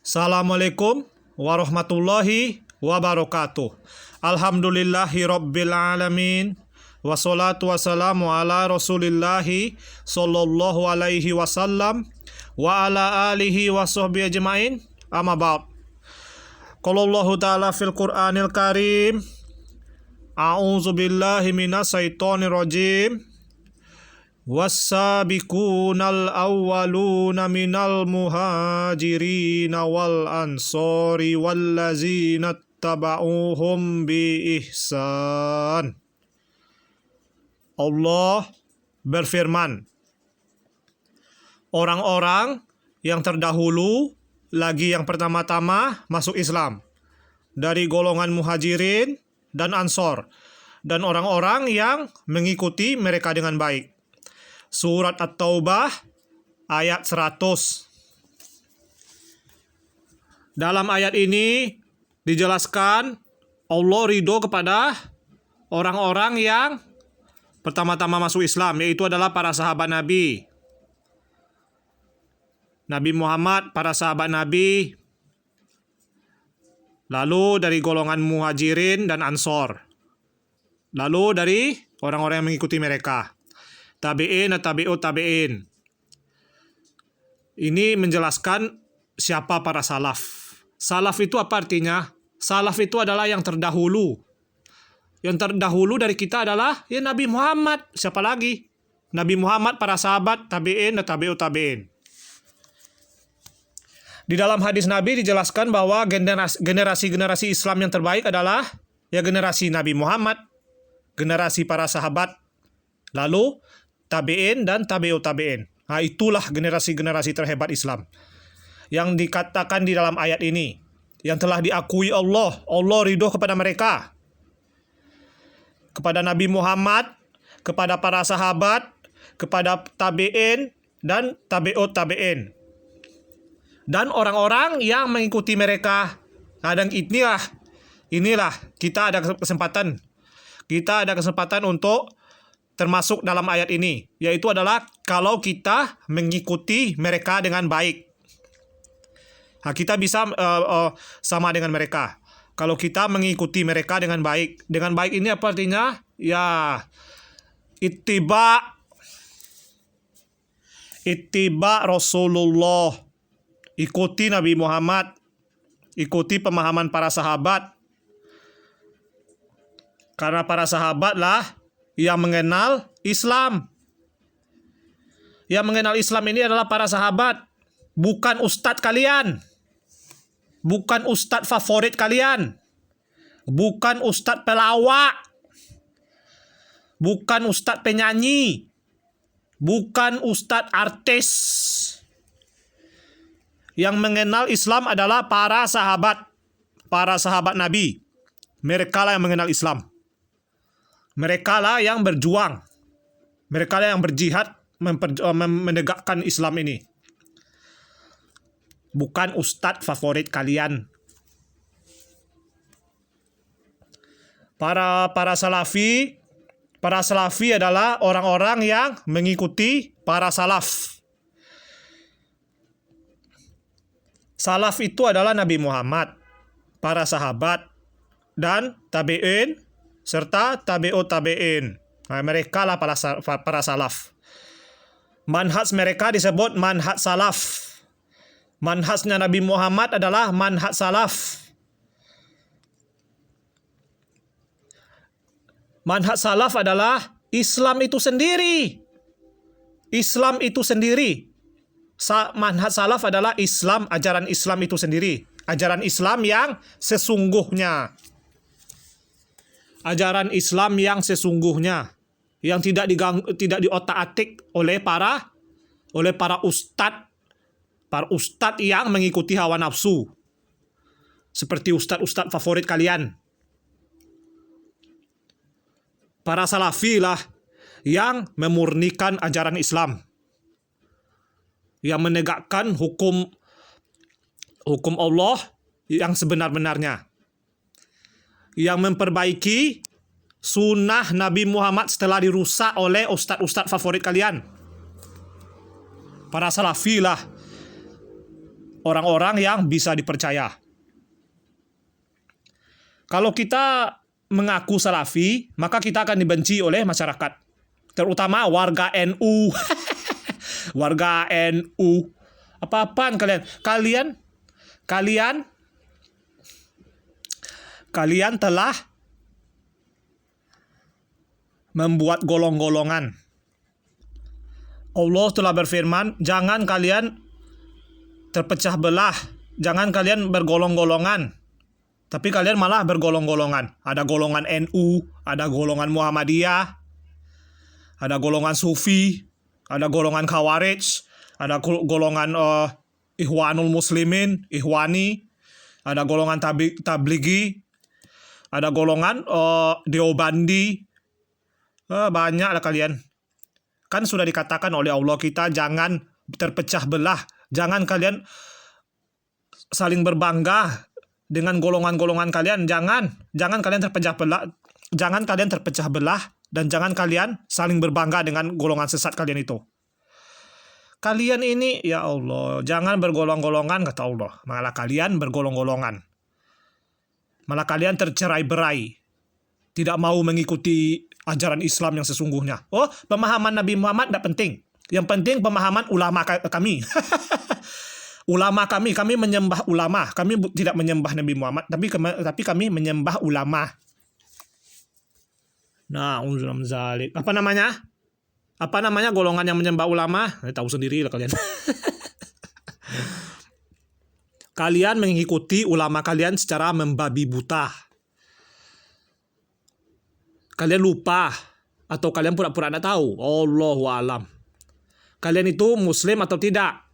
Assalamualaikum warahmatullahi wabarakatuh. Alhamdulillahi rabbil alamin. Wassalatu wassalamu ala rasulillahi sallallahu alaihi wasallam wa ala alihi wa sahbihi ajma'in. Amma ba'd. Qala Allah ta'ala fil Qur'anil Karim. A'udzu billahi minas syaitonir rajim. Was-sabiqunal awwaluna minal muhajirina wal ansori wallazina taba'uhum bi ihsan. Allah berfirman, orang-orang yang terdahulu lagi yang pertama-tama masuk Islam dari golongan muhajirin dan ansor, dan orang-orang yang mengikuti mereka dengan baik. Surat At-Taubah ayat 100. Dalam ayat ini dijelaskan Allah ridho kepada orang-orang yang pertama-tama masuk Islam, yaitu adalah para sahabat Nabi Muhammad, para sahabat Nabi, lalu dari golongan muhajirin dan ansor, lalu dari orang-orang yang mengikuti mereka, tabi'in dan tabi'ut tabi'in. Ini menjelaskan siapa para salaf. Salaf itu apa artinya? Salaf itu adalah yang terdahulu. Yang terdahulu dari kita adalah ya Nabi Muhammad. Siapa lagi? Nabi Muhammad, para sahabat, tabi'in dan tabi'ut tabi'in. Di dalam hadis Nabi dijelaskan bahwa generasi Islam yang terbaik adalah ya generasi Nabi Muhammad, generasi para sahabat, lalu tabi'in dan tabi'ut tabi'in. Nah, itulah generasi-generasi terhebat Islam yang dikatakan di dalam ayat ini, yang telah diakui Allah ridho kepada mereka, kepada Nabi Muhammad, kepada para sahabat, kepada tabi'in dan tabi'ut tabi'in, dan orang-orang yang mengikuti mereka. Nah, dan inilah kita ada kesempatan untuk termasuk dalam ayat ini, yaitu adalah kalau kita mengikuti mereka dengan baik. Nah, kita bisa sama dengan mereka kalau kita mengikuti mereka dengan baik. Dengan baik ini apa artinya? Ya, ittiba Rasulullah, ikuti Nabi Muhammad, ikuti pemahaman para sahabat, karena para sahabatlah yang mengenal Islam. Yang mengenal Islam ini adalah para sahabat, bukan ustadz kalian, bukan ustadz favorit kalian, bukan ustadz pelawak, bukan ustadz penyanyi, bukan ustadz artis. Yang mengenal Islam adalah para sahabat Nabi. Mereka lah yang mengenal Islam. Mereka lah yang berjuang. Mereka lah yang berjihad menegakkan Islam ini. Bukan ustadz favorit kalian. Para salafi adalah orang-orang yang mengikuti para salaf. Salaf itu adalah Nabi Muhammad, para sahabat, dan tabi'in serta tabi'ut tabi'in. Nah, mereka lah para salaf. Manhaj mereka disebut manhaj salaf. Manhajnya Nabi Muhammad adalah manhaj salaf. Manhaj salaf adalah Islam itu sendiri. Islam itu sendiri. Manhaj salaf adalah Islam, ajaran Islam itu sendiri. Ajaran Islam yang sesungguhnya. Ajaran Islam yang sesungguhnya, yang tidak diotak-atik oleh para ustadz yang mengikuti hawa nafsu, seperti ustadz favorit kalian. Para salafi lah yang memurnikan ajaran Islam, yang menegakkan hukum Allah yang sebenar-benarnya, yang memperbaiki sunnah Nabi Muhammad setelah dirusak oleh ustadz favorit kalian. Para salafi lah orang-orang yang bisa dipercaya. Kalau kita mengaku Salafi, maka kita akan dibenci oleh masyarakat, terutama warga NU. Warga NU. Apa-apaan kalian? Kalian telah membuat golong-golongan. Allah telah berfirman, jangan kalian terpecah belah, jangan kalian bergolong-golongan. Tapi kalian malah bergolong-golongan. Ada golongan NU, ada golongan Muhammadiyah, ada golongan Sufi, ada golongan Khawarij, ada golongan Ikhwanul Muslimin, Ikhwani, ada golongan Tablighi, ada golongan Deobandi. Banyak lah kalian. Kan sudah dikatakan oleh Allah kita jangan terpecah belah. Jangan kalian saling berbangga dengan golongan-golongan kalian. Jangan kalian terpecah belah. Jangan kalian terpecah belah dan jangan kalian saling berbangga dengan golongan sesat kalian itu. Kalian ini, ya Allah, jangan bergolong-golongan, kata Allah. Malah kalian bergolong-golongan. Malah kalian tercerai-berai. Tidak mau mengikuti ajaran Islam yang sesungguhnya. Oh, pemahaman Nabi Muhammad tidak penting. Yang penting pemahaman ulama kami. Ulama kami menyembah ulama. Kami tidak menyembah Nabi Muhammad, tapi kami menyembah ulama. Nah, apa namanya? Apa namanya golongan yang menyembah ulama? Tahu sendiri lah kalian. Kalian mengikuti ulama kalian secara membabi buta. Kalian lupa atau kalian pura-pura tidak tahu. Allahu alam. Kalian itu muslim atau tidak?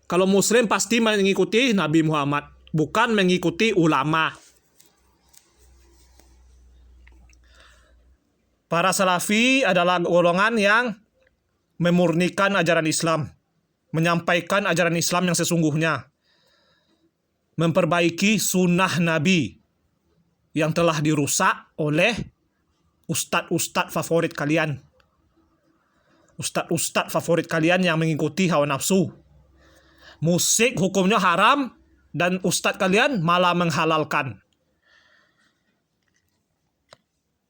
Kalau muslim pasti mengikuti Nabi Muhammad, bukan mengikuti ulama. Para Salafi adalah golongan yang memurnikan ajaran Islam, menyampaikan ajaran Islam yang sesungguhnya, memperbaiki sunnah Nabi yang telah dirusak oleh ustadz-ustadz favorit kalian. Ustadz-ustadz favorit kalian yang mengikuti hawa nafsu. Musik hukumnya haram dan ustadz kalian malah menghalalkan.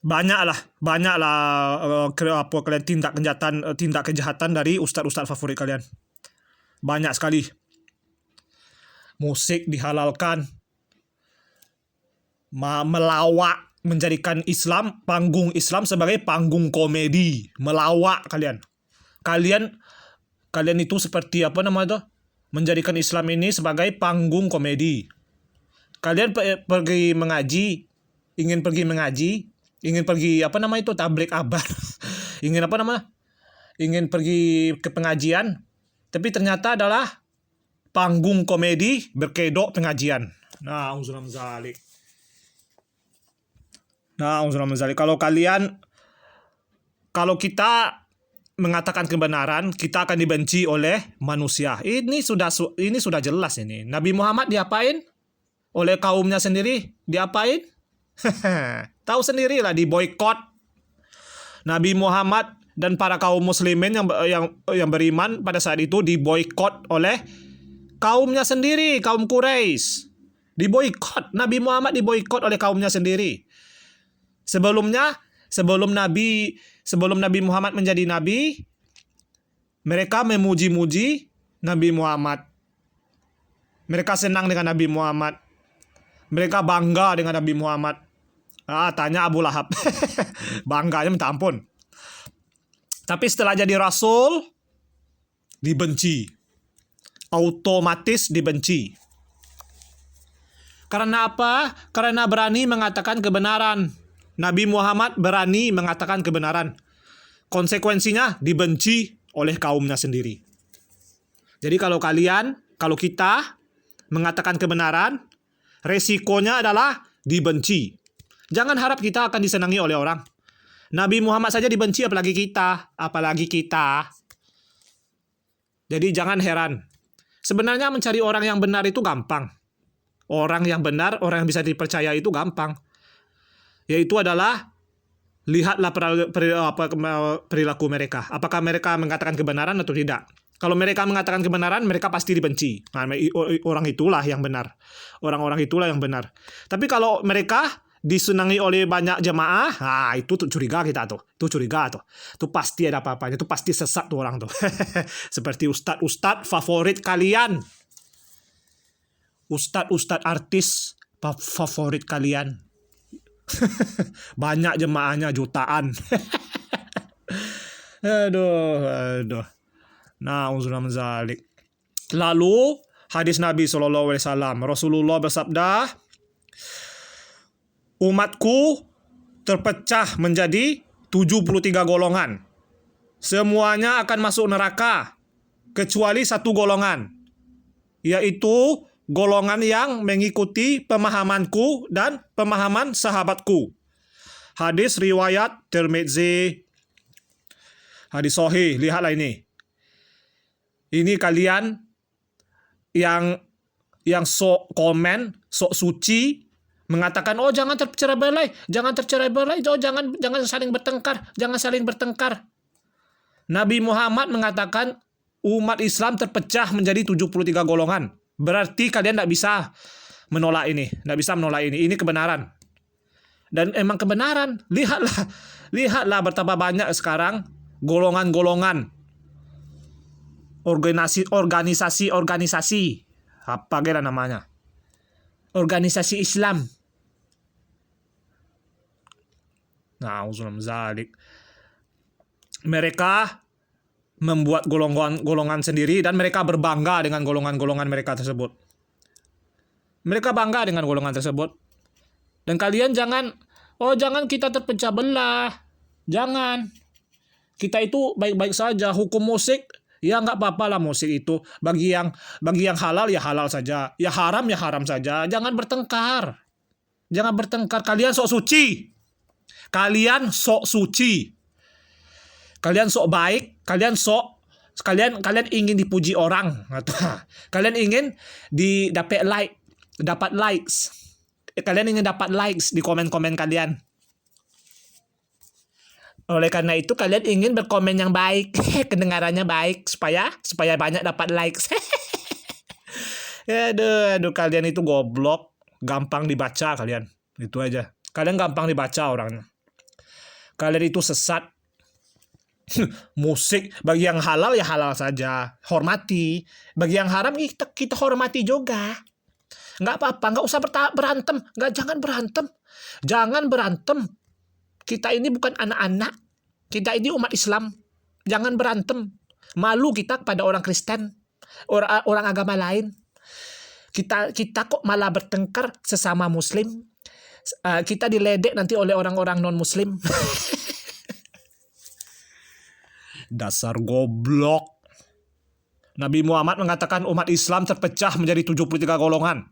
Banyaklah kalian tindak kejahatan dari ustadz-ustadz favorit kalian. Banyak sekali. Musik dihalalkan. Melawak, menjadikan Islam, panggung Islam sebagai panggung komedi. Melawak kalian. Kalian itu seperti apa namanya tuh? Menjadikan Islam ini sebagai panggung komedi. Kalian pergi mengaji, ingin pergi apa nama itu tablik akbar. Ingin pergi ke pengajian, tapi ternyata adalah panggung komedi berkedok pengajian. Nah, kalau kita mengatakan kebenaran, kita akan dibenci oleh manusia. Ini sudah jelas ini. Nabi Muhammad diapain? Oleh kaumnya sendiri diapain? Tahu sendirilah, diboikot. Nabi Muhammad dan para kaum muslimin yang beriman pada saat itu diboikot oleh kaumnya sendiri, kaum Quraisy. Diboikot. Nabi Muhammad diboikot oleh kaumnya sendiri. Sebelum Nabi Muhammad menjadi nabi, mereka memuji-muji Nabi Muhammad. Mereka senang dengan Nabi Muhammad. Mereka bangga dengan Nabi Muhammad. Tanya Abu Lahab. Bangganya minta ampun. Tapi setelah jadi rasul, dibenci. Otomatis dibenci. Karena apa? Karena berani mengatakan kebenaran. Nabi Muhammad berani mengatakan kebenaran. Konsekuensinya dibenci oleh kaumnya sendiri. Jadi kalau kita mengatakan kebenaran, resikonya adalah dibenci. Jangan harap kita akan disenangi oleh orang. Nabi Muhammad saja dibenci, apalagi kita. Jadi jangan heran. Sebenarnya mencari orang yang benar itu gampang. Orang yang benar, orang yang bisa dipercaya itu gampang. Yaitu adalah lihatlah perilaku mereka. Apakah mereka mengatakan kebenaran atau tidak. Kalau mereka mengatakan kebenaran, mereka pasti dibenci. Nah, orang itulah yang benar. Orang-orang itulah yang benar. Tapi kalau mereka disenangi oleh banyak jemaah, nah itu tuh curiga kita tuh. Itu curiga tuh. Itu pasti ada apa-apanya. Itu pasti sesat tuh orang tuh. Seperti ustadz favorit kalian. Ustadz artis favorit kalian. Banyak jemaahnya jutaan. Aduh. Na'udzubillah min dzalik. Lalu hadis Nabi SAW, Rasulullah bersabda, umatku terpecah menjadi 73 golongan. Semuanya akan masuk neraka kecuali satu golongan, yaitu golongan yang mengikuti pemahamanku dan pemahaman sahabatku. Hadis riwayat Tirmidzi. Hadis sahih, lihatlah ini. Ini kalian yang sok komen, sok suci, mengatakan, oh jangan tercerai berai, oh jangan saling bertengkar. Nabi Muhammad mengatakan umat Islam terpecah menjadi 73 golongan. Berarti kalian tidak bisa menolak ini, Ini kebenaran. Dan emang kebenaran. Lihatlah betapa banyak sekarang golongan-golongan, organisasi apa kira namanya, organisasi Islam. Mereka membuat golongan sendiri dan mereka berbangga dengan golongan-golongan mereka tersebut. Dan kalian jangan kita terpecah belah. Jangan. Kita itu baik-baik saja. Hukum musik, ya nggak apa-apa lah musik itu. Bagi yang halal ya halal saja. Ya haram saja. Jangan bertengkar. Kalian sok suci. Kalian sok baik. Kalian ingin dipuji orang. Kalian ingin dapat likes. Kalian ingin dapat likes di komen-komen kalian. Oleh karena itu kalian ingin berkomen yang baik, kedengarannya baik supaya banyak dapat likes. Aduh, kalian itu goblok, gampang dibaca kalian. Itu aja. Kalian gampang dibaca orangnya. Kalian itu sesat. Musik bagi yang halal ya halal saja, hormati. Bagi yang haram kita hormati juga. Nggak apa-apa, nggak usah berantem. Jangan berantem. Kita ini bukan anak-anak. Kita ini umat Islam. Jangan berantem. Malu kita kepada orang Kristen, orang agama lain. Kita kok malah bertengkar sesama Muslim. Kita diledek nanti oleh orang-orang non-Muslim. Dasar goblok. Nabi Muhammad mengatakan umat Islam terpecah menjadi 73 golongan.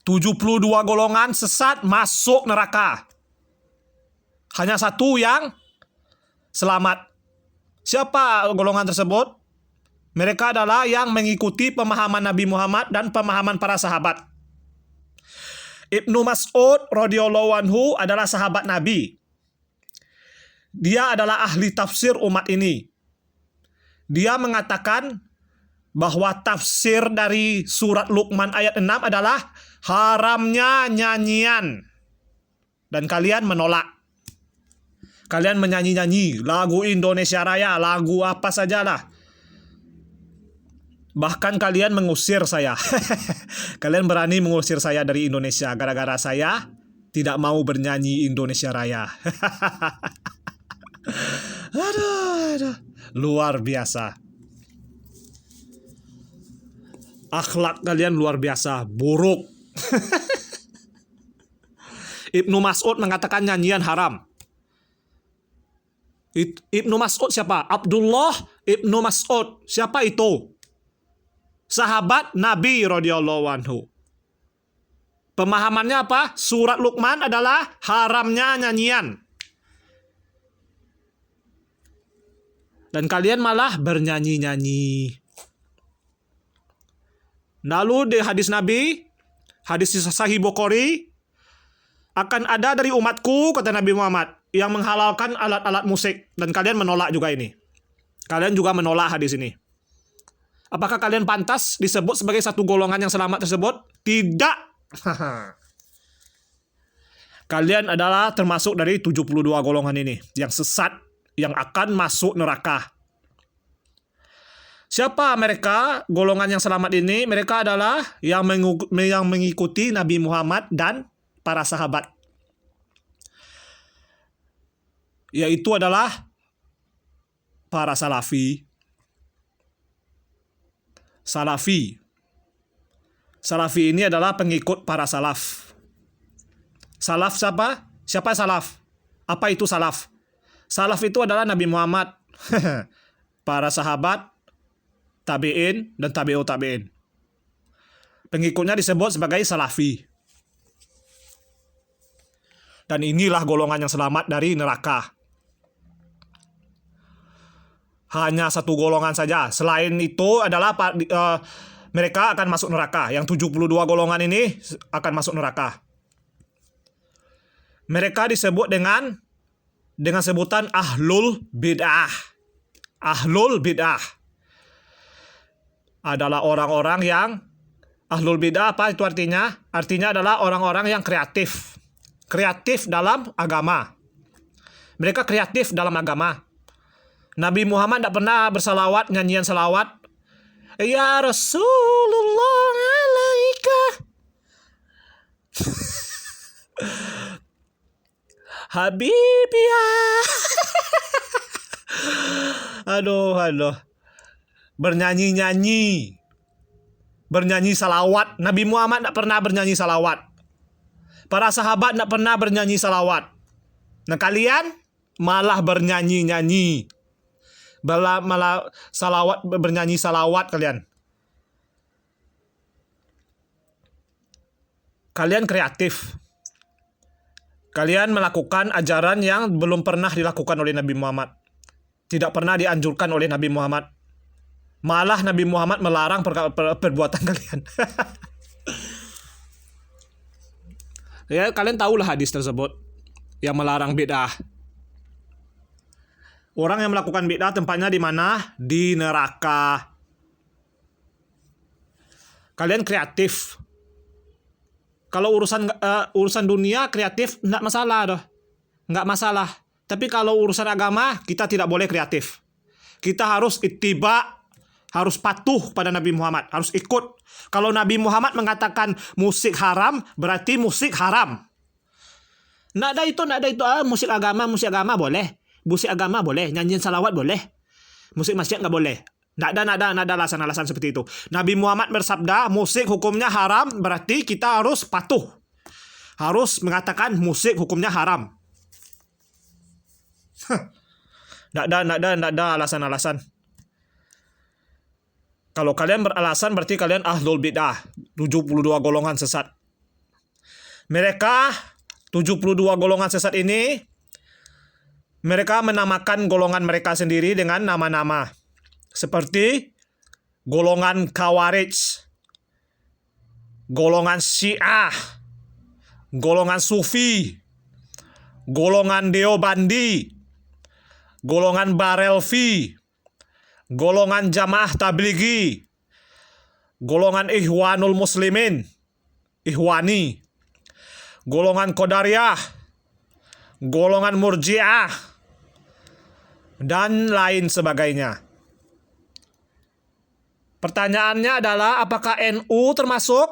72 golongan sesat masuk neraka. Hanya satu yang selamat. Siapa golongan tersebut? Mereka adalah yang mengikuti pemahaman Nabi Muhammad dan pemahaman para sahabat. Ibnu Mas'ud radhiyallahu anhu adalah sahabat Nabi. Dia adalah ahli tafsir umat ini. Dia mengatakan bahwa tafsir dari surat Luqman ayat 6 adalah haramnya nyanyian. Dan kalian menolak. Kalian menyanyi-nyanyi lagu Indonesia Raya, lagu apa sajalah. Bahkan kalian mengusir saya. Kalian berani mengusir saya dari Indonesia gara-gara saya tidak mau bernyanyi Indonesia Raya. Aduh. Luar biasa. Akhlak kalian luar biasa, buruk. Ibnu Mas'ud mengatakan nyanyian haram. Ibnu Mas'ud siapa? Abdullah Ibnu Mas'ud. Siapa itu? Sahabat Nabi radhiyallahu anhu. Pemahamannya apa? Surat Luqman adalah haramnya nyanyian. Dan kalian malah bernyanyi-nyanyi. Lalu di hadis Nabi, hadis Sahih Bukhari, akan ada dari umatku, kata Nabi Muhammad, yang menghalalkan alat-alat musik. Dan kalian menolak juga ini. Kalian juga menolak hadis ini. Apakah kalian pantas disebut sebagai satu golongan yang selamat tersebut? Tidak. Kalian adalah termasuk dari 72 golongan ini yang sesat, yang akan masuk neraka. Siapa mereka? Golongan yang selamat ini, mereka adalah yang mengikuti Nabi Muhammad dan para sahabat. Yaitu adalah para salafi. Salafi ini adalah pengikut para salaf. Salaf siapa? Siapa salaf? Apa itu salaf? Salaf itu adalah Nabi Muhammad, para sahabat, tabi'in, dan tabi'ut tabi'in. Pengikutnya disebut sebagai salafi. Dan inilah golongan yang selamat dari neraka. Hanya satu golongan saja. Selain itu adalah mereka akan masuk neraka. Yang 72 golongan ini akan masuk neraka. Mereka disebut dengan sebutan ahlul bid'ah. Ahlul bid'ah adalah orang-orang yang ahlul bid'ah. Apa itu artinya? Artinya adalah orang-orang yang kreatif. Kreatif dalam agama. Mereka kreatif dalam agama. Nabi Muhammad tidak pernah bersalawat, nyanyian salawat. Ya Rasulullah alaika. Habibia. Aduh. Bernyanyi salawat. Nabi Muhammad tidak pernah bernyanyi salawat. Para sahabat tidak pernah bernyanyi salawat. Nah kalian malah bernyanyi-nyanyi. Malah salawat, bernyanyi salawat kalian. Kalian kreatif. Kalian melakukan ajaran yang belum pernah dilakukan oleh Nabi Muhammad. Tidak pernah dianjurkan oleh Nabi Muhammad. Malah Nabi Muhammad melarang perbuatan kalian. Ya, kalian tahulah hadis tersebut yang melarang bid'ah. Orang yang melakukan bid'ah tempatnya di mana? Di neraka. Kalian kreatif. Kalau urusan dunia kreatif enggak masalah doh. Enggak masalah. Tapi kalau urusan agama kita tidak boleh kreatif. Kita harus ittiba, harus patuh pada Nabi Muhammad, harus ikut. Kalau Nabi Muhammad mengatakan musik haram, berarti musik haram. Enggak ada itu. Musik agama boleh. Musik agama boleh, nyanyian salawat boleh. Musik masjid nggak boleh. Nggak ada alasan-alasan seperti itu. Nabi Muhammad bersabda, musik hukumnya haram, berarti kita harus patuh. Harus mengatakan musik hukumnya haram. Nggak ada alasan-alasan. Kalau kalian beralasan, berarti kalian ahlul bid'ah. 72 golongan sesat. Mereka, 72 golongan sesat ini, mereka menamakan golongan mereka sendiri dengan nama-nama. Seperti golongan Khawarij, golongan Syiah, golongan Sufi, golongan Deobandi, golongan Barelvi, golongan Jamaah Tablighi, golongan Ikhwanul Muslimin, Ikhwani, golongan Qadariyah, golongan Murji'ah, dan lain sebagainya. Pertanyaannya adalah apakah NU termasuk?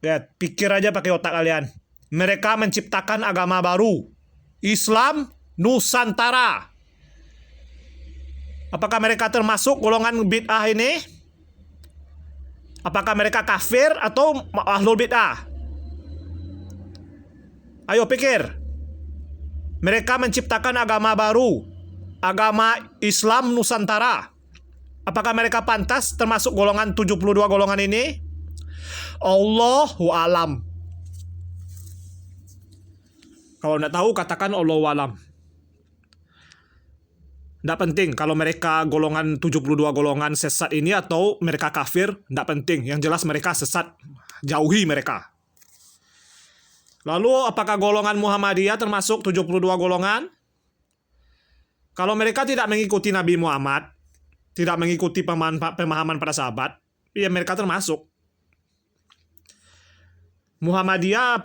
Lihat, pikir aja pakai otak kalian. Mereka menciptakan agama baru, Islam Nusantara. Apakah mereka termasuk golongan bid'ah ini? Apakah mereka kafir atau ahlul bid'ah? Ayo pikir. Mereka menciptakan agama baru, agama Islam Nusantara. Apakah mereka pantas termasuk golongan 72 golongan ini? Allahu alam. Kalau tidak tahu katakan Allahu alam. Tidak penting kalau mereka golongan 72 golongan sesat ini atau mereka kafir, tidak penting. Yang jelas mereka sesat. Jauhi mereka. Lalu apakah golongan Muhammadiyah termasuk 72 golongan? Kalau mereka tidak mengikuti Nabi Muhammad, tidak mengikuti pemahaman para sahabat, ya mereka termasuk. Muhammadiyah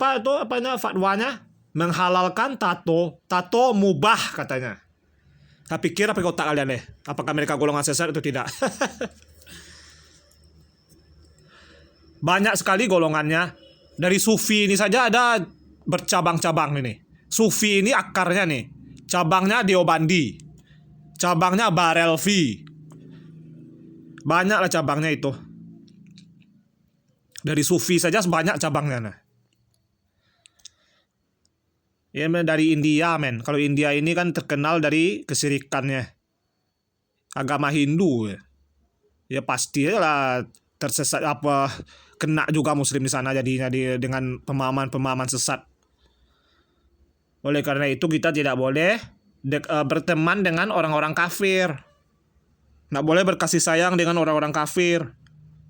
fatwanya menghalalkan tato mubah katanya. Saya pikir apa otak kalian deh, apakah mereka golongan sesat atau tidak? Banyak sekali golongannya. Dari Sufi ini saja ada bercabang-cabang ini. Sufi ini akarnya nih, cabangnya Deobandi, cabangnya Barelvi. Banyaklah cabangnya itu. Dari Sufi saja banyak cabangnya. Nah. Ya dari India Kalau India ini kan terkenal dari kesirikannya. Agama Hindu. Ya pastilah tersesat kena juga muslim di sana jadinya dengan pemahaman sesat. Oleh karena itu kita tidak boleh berteman dengan orang-orang kafir. Nggak boleh berkasih sayang dengan orang-orang kafir.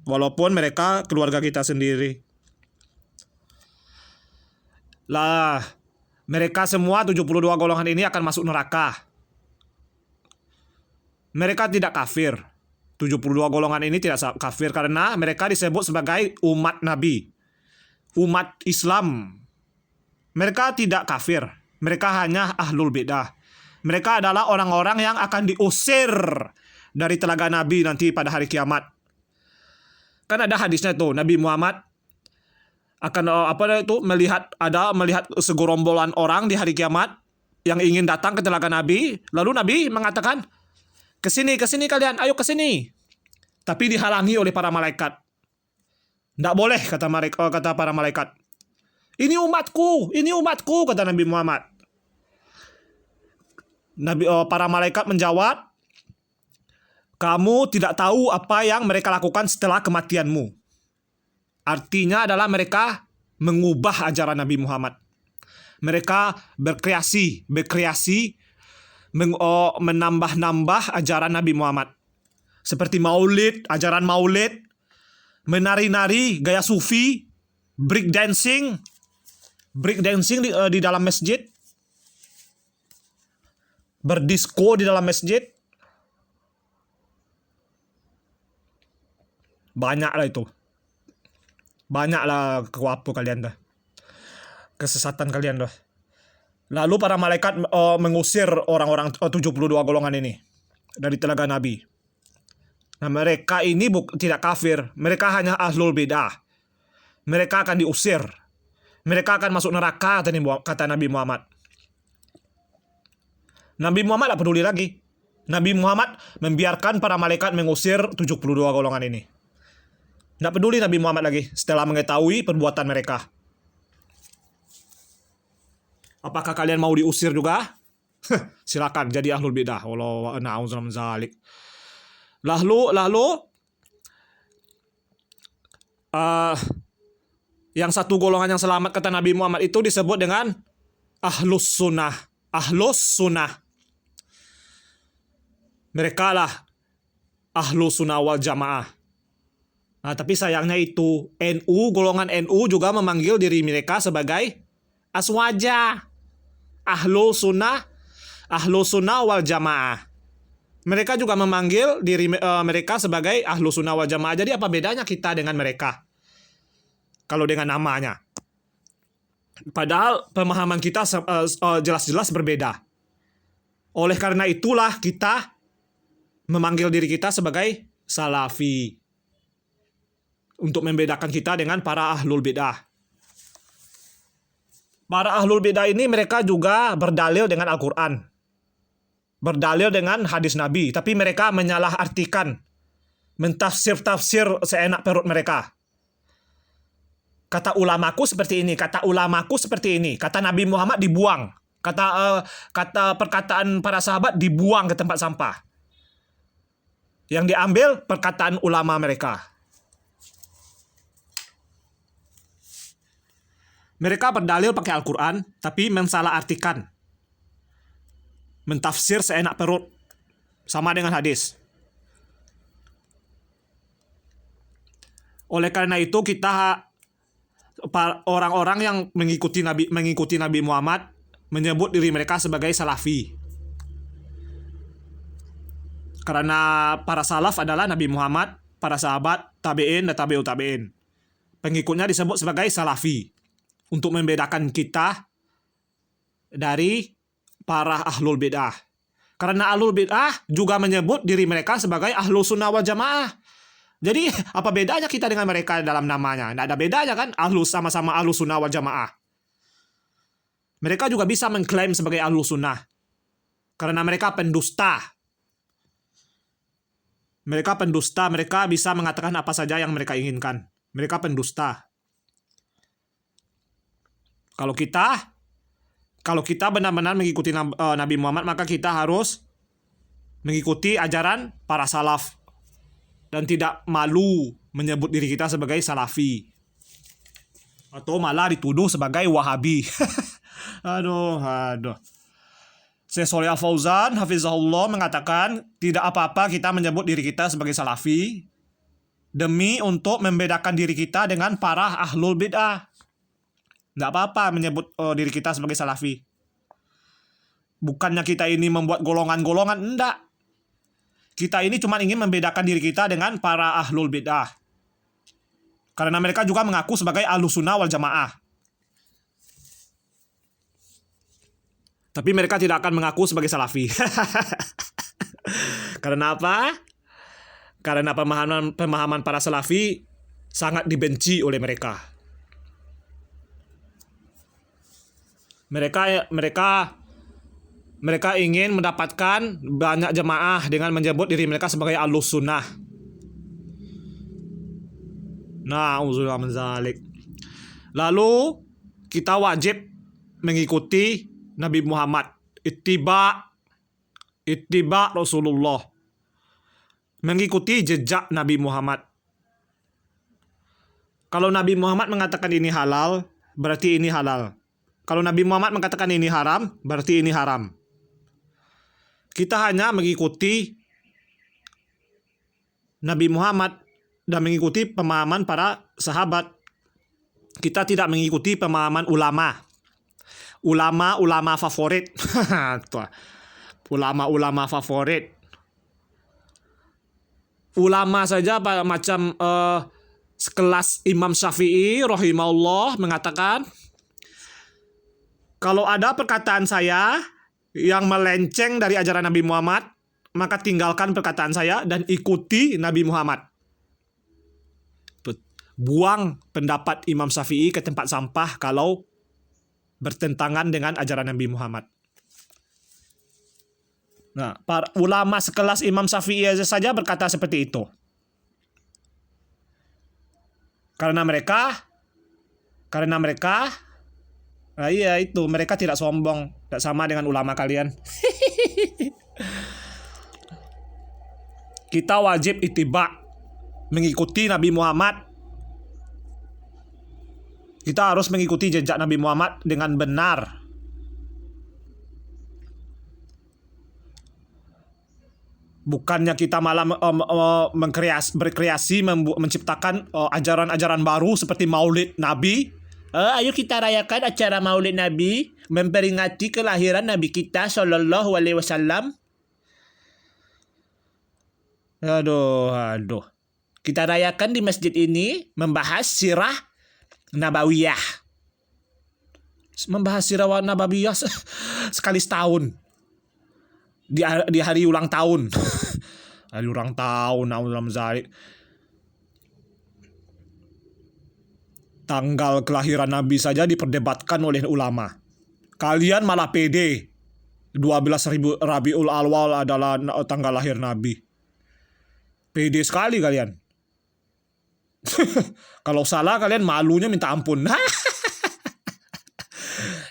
Walaupun mereka keluarga kita sendiri. Lah, mereka semua 72 golongan ini akan masuk neraka. Mereka tidak kafir. 72 golongan ini tidak kafir karena mereka disebut sebagai umat Nabi. Umat Islam. Mereka tidak kafir. Mereka hanya ahlul bidah. Mereka adalah orang-orang yang akan diusir dari telaga Nabi nanti pada hari kiamat. Kan ada hadisnya tuh, Nabi Muhammad akan melihat segorombolan orang di hari kiamat yang ingin datang ke telaga Nabi. Lalu Nabi mengatakan, kesini kalian, ayo kesini. Tapi dihalangi oleh para malaikat. Tidak boleh kata para malaikat. Ini umatku kata Nabi Muhammad. Para malaikat menjawab, kamu tidak tahu apa yang mereka lakukan setelah kematianmu. Artinya adalah mereka mengubah ajaran Nabi Muhammad. Mereka berkreasi, menambah-nambah ajaran Nabi Muhammad. Seperti ajaran maulid, menari-nari gaya sufi, breakdancing di dalam masjid, berdisko di dalam masjid. Banyaklah itu. Banyaklah kalian dah. Kesesatan kalian dah. Lalu para malaikat mengusir orang-orang 72 golongan ini dari telaga Nabi. Nah, mereka ini tidak kafir. Mereka hanya ahlul bidah. Mereka akan diusir. Mereka akan masuk neraka, kata Nabi Muhammad. Nabi Muhammad tidak peduli lagi. Nabi Muhammad membiarkan para malaikat mengusir 72 golongan ini. Tidak peduli Nabi Muhammad lagi setelah mengetahui perbuatan mereka. Apakah kalian mau diusir juga? Silakan jadi ahlul bidah. Wallahu a'lam zalik. Lalu yang satu golongan yang selamat kata Nabi Muhammad itu disebut dengan ahlus sunnah. Ahlus sunnah. Mereka lah ahlus sunnah wal jamaah. Nah, tapi sayangnya itu golongan NU juga memanggil diri mereka sebagai aswaja. Ahlus sunnah wal jamaah. Mereka juga memanggil diri mereka sebagai ahlus sunnah wal jamaah. Jadi apa bedanya kita dengan mereka? Kalau dengan namanya. Padahal pemahaman kita jelas-jelas berbeda. Oleh karena itulah kita memanggil diri kita sebagai salafi. Untuk membedakan kita dengan para ahlul bidah. Para ahlul bidah ini mereka juga berdalil dengan Al-Quran. Berdalil dengan hadis Nabi. Tapi mereka menyalahartikan. Mentafsir-tafsir seenak perut mereka. Kata ulamaku seperti ini. Kata ulamaku seperti ini. Kata Nabi Muhammad dibuang. Kata perkataan para sahabat dibuang ke tempat sampah. Yang diambil perkataan ulama mereka. Mereka berdalil pakai Al-Quran, tapi mensalahartikan. Mentafsir seenak perut. Sama dengan hadis. Oleh karena itu kita, orang-orang yang mengikuti Nabi Muhammad, menyebut diri mereka sebagai salafi. Karena para salaf adalah Nabi Muhammad, para sahabat, tabi'in, dan tabi'ut tabi'in. Pengikutnya disebut sebagai salafi. Untuk membedakan kita dari para ahlul bid'ah. Karena ahlul bid'ah juga menyebut diri mereka sebagai ahlul sunnah wal jamaah. Jadi apa bedanya kita dengan mereka dalam namanya? Tidak ada bedanya kan? Sama-sama ahlul sunnah wal jamaah. Mereka juga bisa mengklaim sebagai ahlul sunnah. Karena mereka pendusta. Mereka pendusta, mereka bisa mengatakan apa saja yang mereka inginkan. Mereka pendusta. Kalau kita benar-benar mengikuti Nabi Muhammad, maka kita harus mengikuti ajaran para salaf. Dan tidak malu menyebut diri kita sebagai salafi. Atau malah dituduh sebagai wahabi. Aduh. Syekh Shalih Al Fauzan hafizahullah mengatakan tidak apa-apa kita menyebut diri kita sebagai salafi demi untuk membedakan diri kita dengan para ahlul bid'ah. Tidak apa-apa menyebut diri kita sebagai salafi. Bukannya kita ini membuat golongan-golongan, enggak. Kita ini cuma ingin membedakan diri kita dengan para ahlul bid'ah. Karena mereka juga mengaku sebagai ahlus sunnah wal jamaah. Tapi mereka tidak akan mengaku sebagai salafi. Karena apa? Karena pemahaman para salafi sangat dibenci oleh mereka. Mereka ingin mendapatkan banyak jemaah dengan menyebut diri mereka sebagai ahlus sunnah. Na'udzubillah min dzalik. Lalu kita wajib mengikuti Nabi Muhammad, ittiba Rasulullah, mengikuti jejak Nabi Muhammad. Kalau Nabi Muhammad mengatakan ini halal, berarti ini halal. Kalau Nabi Muhammad mengatakan ini haram, berarti ini haram. Kita hanya mengikuti Nabi Muhammad dan mengikuti pemahaman para sahabat. Kita tidak mengikuti pemahaman ulama favorit. Ulama favorit. Ulama saja macam sekelas Imam Syafi'i rahimahullah mengatakan, kalau ada perkataan saya yang melenceng dari ajaran Nabi Muhammad, maka tinggalkan perkataan saya dan ikuti Nabi Muhammad. Buang pendapat Imam Syafi'i ke tempat sampah kalau bertentangan dengan ajaran Nabi Muhammad. Nah, para ulama sekelas Imam Syafi'i saja berkata seperti itu. Karena mereka mereka tidak sombong, tidak sama dengan ulama kalian. Kita wajib ittiba, mengikuti Nabi Muhammad. Kita harus mengikuti jejak Nabi Muhammad dengan benar. Bukannya kita malah berkreasi, menciptakan ajaran-ajaran baru seperti Maulid Nabi. Ayo kita rayakan acara Maulid Nabi, memperingati kelahiran Nabi kita Shallallahu Alaihi Wasallam. Aduh. Kita rayakan di masjid ini, membahas sirah Nabawiyah. Membahas sirah Nabawiyah sekali setahun. Di hari ulang tahun. Hari ulang tahun, tanggal kelahiran Nabi saja diperdebatkan oleh ulama. Kalian malah pede 12 Rabiul Awal adalah tanggal lahir Nabi. Pede sekali kalian. Kalau salah kalian malunya minta ampun.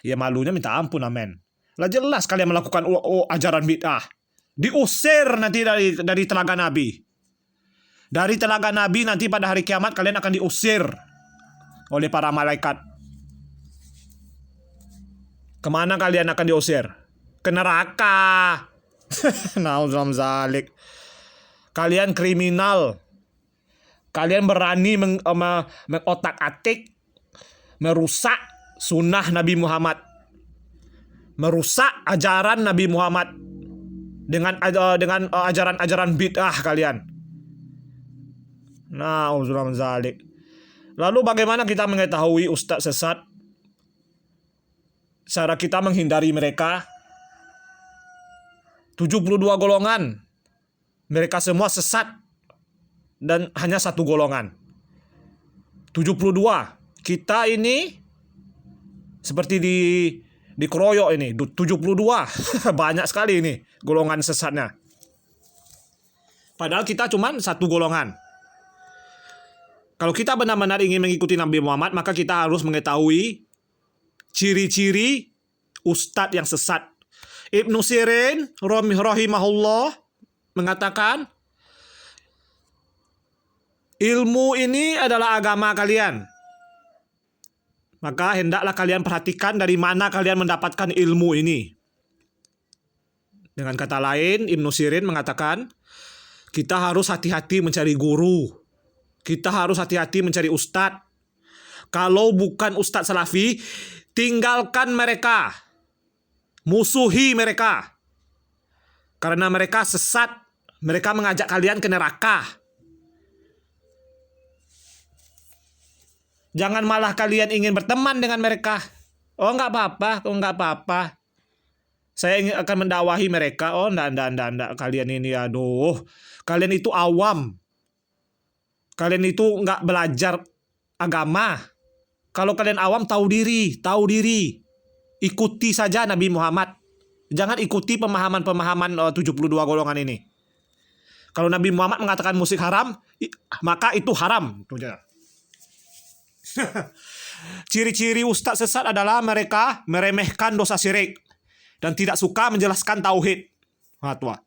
Ya malunya minta ampun, amen. Lah jelas kalian melakukan ajaran bid'ah. Diusir nanti dari telaga Nabi. Dari telaga Nabi nanti pada hari kiamat kalian akan diusir oleh para malaikat. Kemana kalian akan diusir? Ke neraka. Nauzubillah. Kalian kriminal. Kalian berani mengotak-atik, merusak sunnah Nabi Muhammad, merusak ajaran Nabi Muhammad. dengan ajaran-ajaran bid'ah kalian. Nah, uzram zalik. Lalu bagaimana kita mengetahui ustaz sesat? Cara kita menghindari mereka. 72 golongan. Mereka semua sesat dan hanya satu golongan. 72. Kita ini seperti dikeroyok ini, 72. Banyak sekali ini golongan sesatnya. Padahal kita cuma satu golongan. Kalau kita benar-benar ingin mengikuti Nabi Muhammad, maka kita harus mengetahui ciri-ciri ustadz yang sesat. Ibnu Sirin rahimahullah mengatakan, ilmu ini adalah agama kalian. Maka hendaklah kalian perhatikan dari mana kalian mendapatkan ilmu ini. Dengan kata lain, Ibnu Sirin mengatakan, kita harus hati-hati mencari guru. Kita harus hati-hati mencari ustadz. Kalau bukan ustadz salafi, tinggalkan mereka. Musuhi mereka. Karena mereka sesat. Mereka mengajak kalian ke neraka. Jangan malah kalian ingin berteman dengan mereka. Oh, enggak apa-apa. Saya akan mendakwahi mereka. Oh, enggak. Kalian ini, aduh. Kalian itu awam. Kalian itu enggak belajar agama. Kalau kalian awam, tahu diri. Ikuti saja Nabi Muhammad. Jangan ikuti pemahaman-pemahaman 72 golongan ini. Kalau Nabi Muhammad mengatakan musik haram, maka itu haram. Ciri-ciri ustaz sesat adalah mereka meremehkan dosa syirik dan tidak suka menjelaskan tauhid.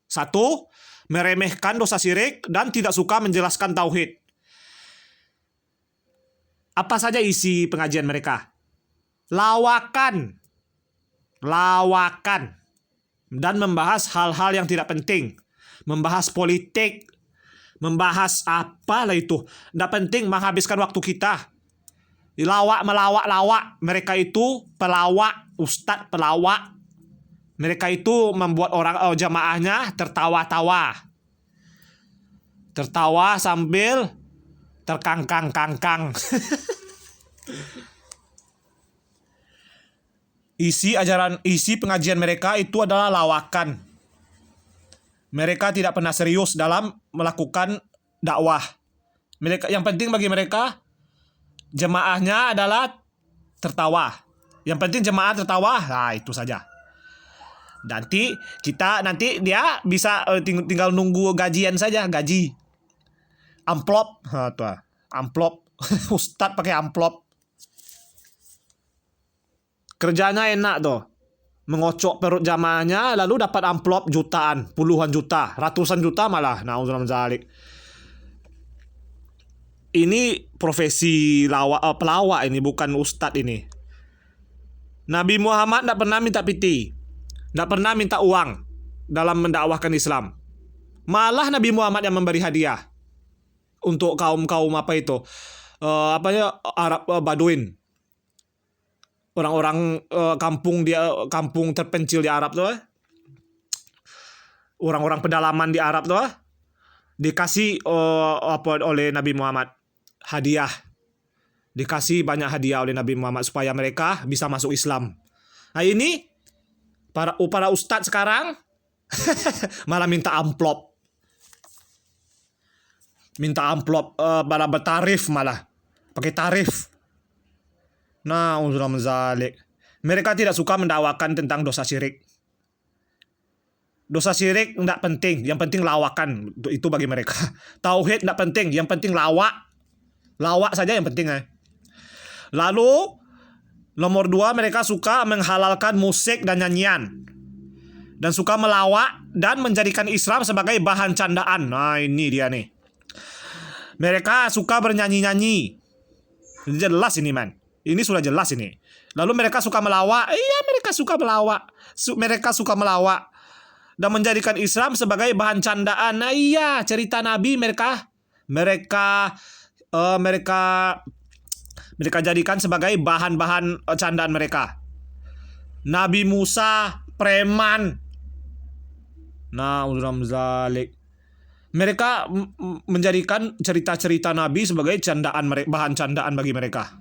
Satu, meremehkan dosa syirik dan tidak suka menjelaskan tauhid. Apa saja isi pengajian mereka? Lawakan. Dan membahas hal-hal yang tidak penting. Membahas politik. Membahas apalah itu. Tidak penting menghabiskan waktu kita. Melawak. Mereka itu pelawak. Ustadz pelawak. Mereka itu membuat orang jamaahnya tertawa-tawa. Tertawa sambil terkangkang-kangkang. Isi pengajian mereka itu adalah lawakan. Mereka tidak pernah serius dalam melakukan dakwah. Yang penting bagi mereka jemaahnya adalah tertawa. Yang penting jemaah tertawa, nah itu saja. Nanti dia bisa tinggal nunggu gajian saja, gaji. Amplop, amplop. Ustadz pakai amplop. Kerjanya enak tuh. Mengocok perut jamaahnya lalu dapat amplop jutaan, puluhan juta, ratusan juta malah. Nauzubillah zalik. Ini profesi pelawak ini, bukan ustadz ini. Nabi Muhammad tidak pernah minta piti. Tidak pernah minta uang dalam mendakwahkan Islam. Malah Nabi Muhammad yang memberi hadiah untuk kaum-kaum Arab Baduin. Orang-orang kampung terpencil di Arab tuh. Orang-orang pedalaman di Arab tuh dikasih oleh Nabi Muhammad hadiah. Dikasih banyak hadiah oleh Nabi Muhammad supaya mereka bisa masuk Islam. Nah ini para ustadz sekarang malah minta amplop. Malah bertarif malah. Pakai tarif. Nah, uzram zalik. Mereka tidak suka mendakwakan tentang dosa syirik. Dosa syirik tidak penting, yang penting lawakan. Itu bagi mereka. Tauhid tidak penting, yang penting lawak. Lawak saja yang penting. Lalu nomor 2, mereka suka menghalalkan musik dan nyanyian. Dan suka melawak dan menjadikan Islam sebagai bahan candaan. Nah, ini dia nih. Mereka suka bernyanyi-nyanyi. Jelas ini, man. Ini sudah jelas ini. Lalu mereka suka melawak. Iya, mereka suka melawak. Mereka suka melawak. Dan menjadikan Islam sebagai bahan candaan. Nah iya, cerita Nabi mereka jadikan sebagai bahan-bahan candaan mereka. Nabi Musa preman. Zalik. Mereka menjadikan cerita-cerita Nabi sebagai bahan candaan bagi mereka.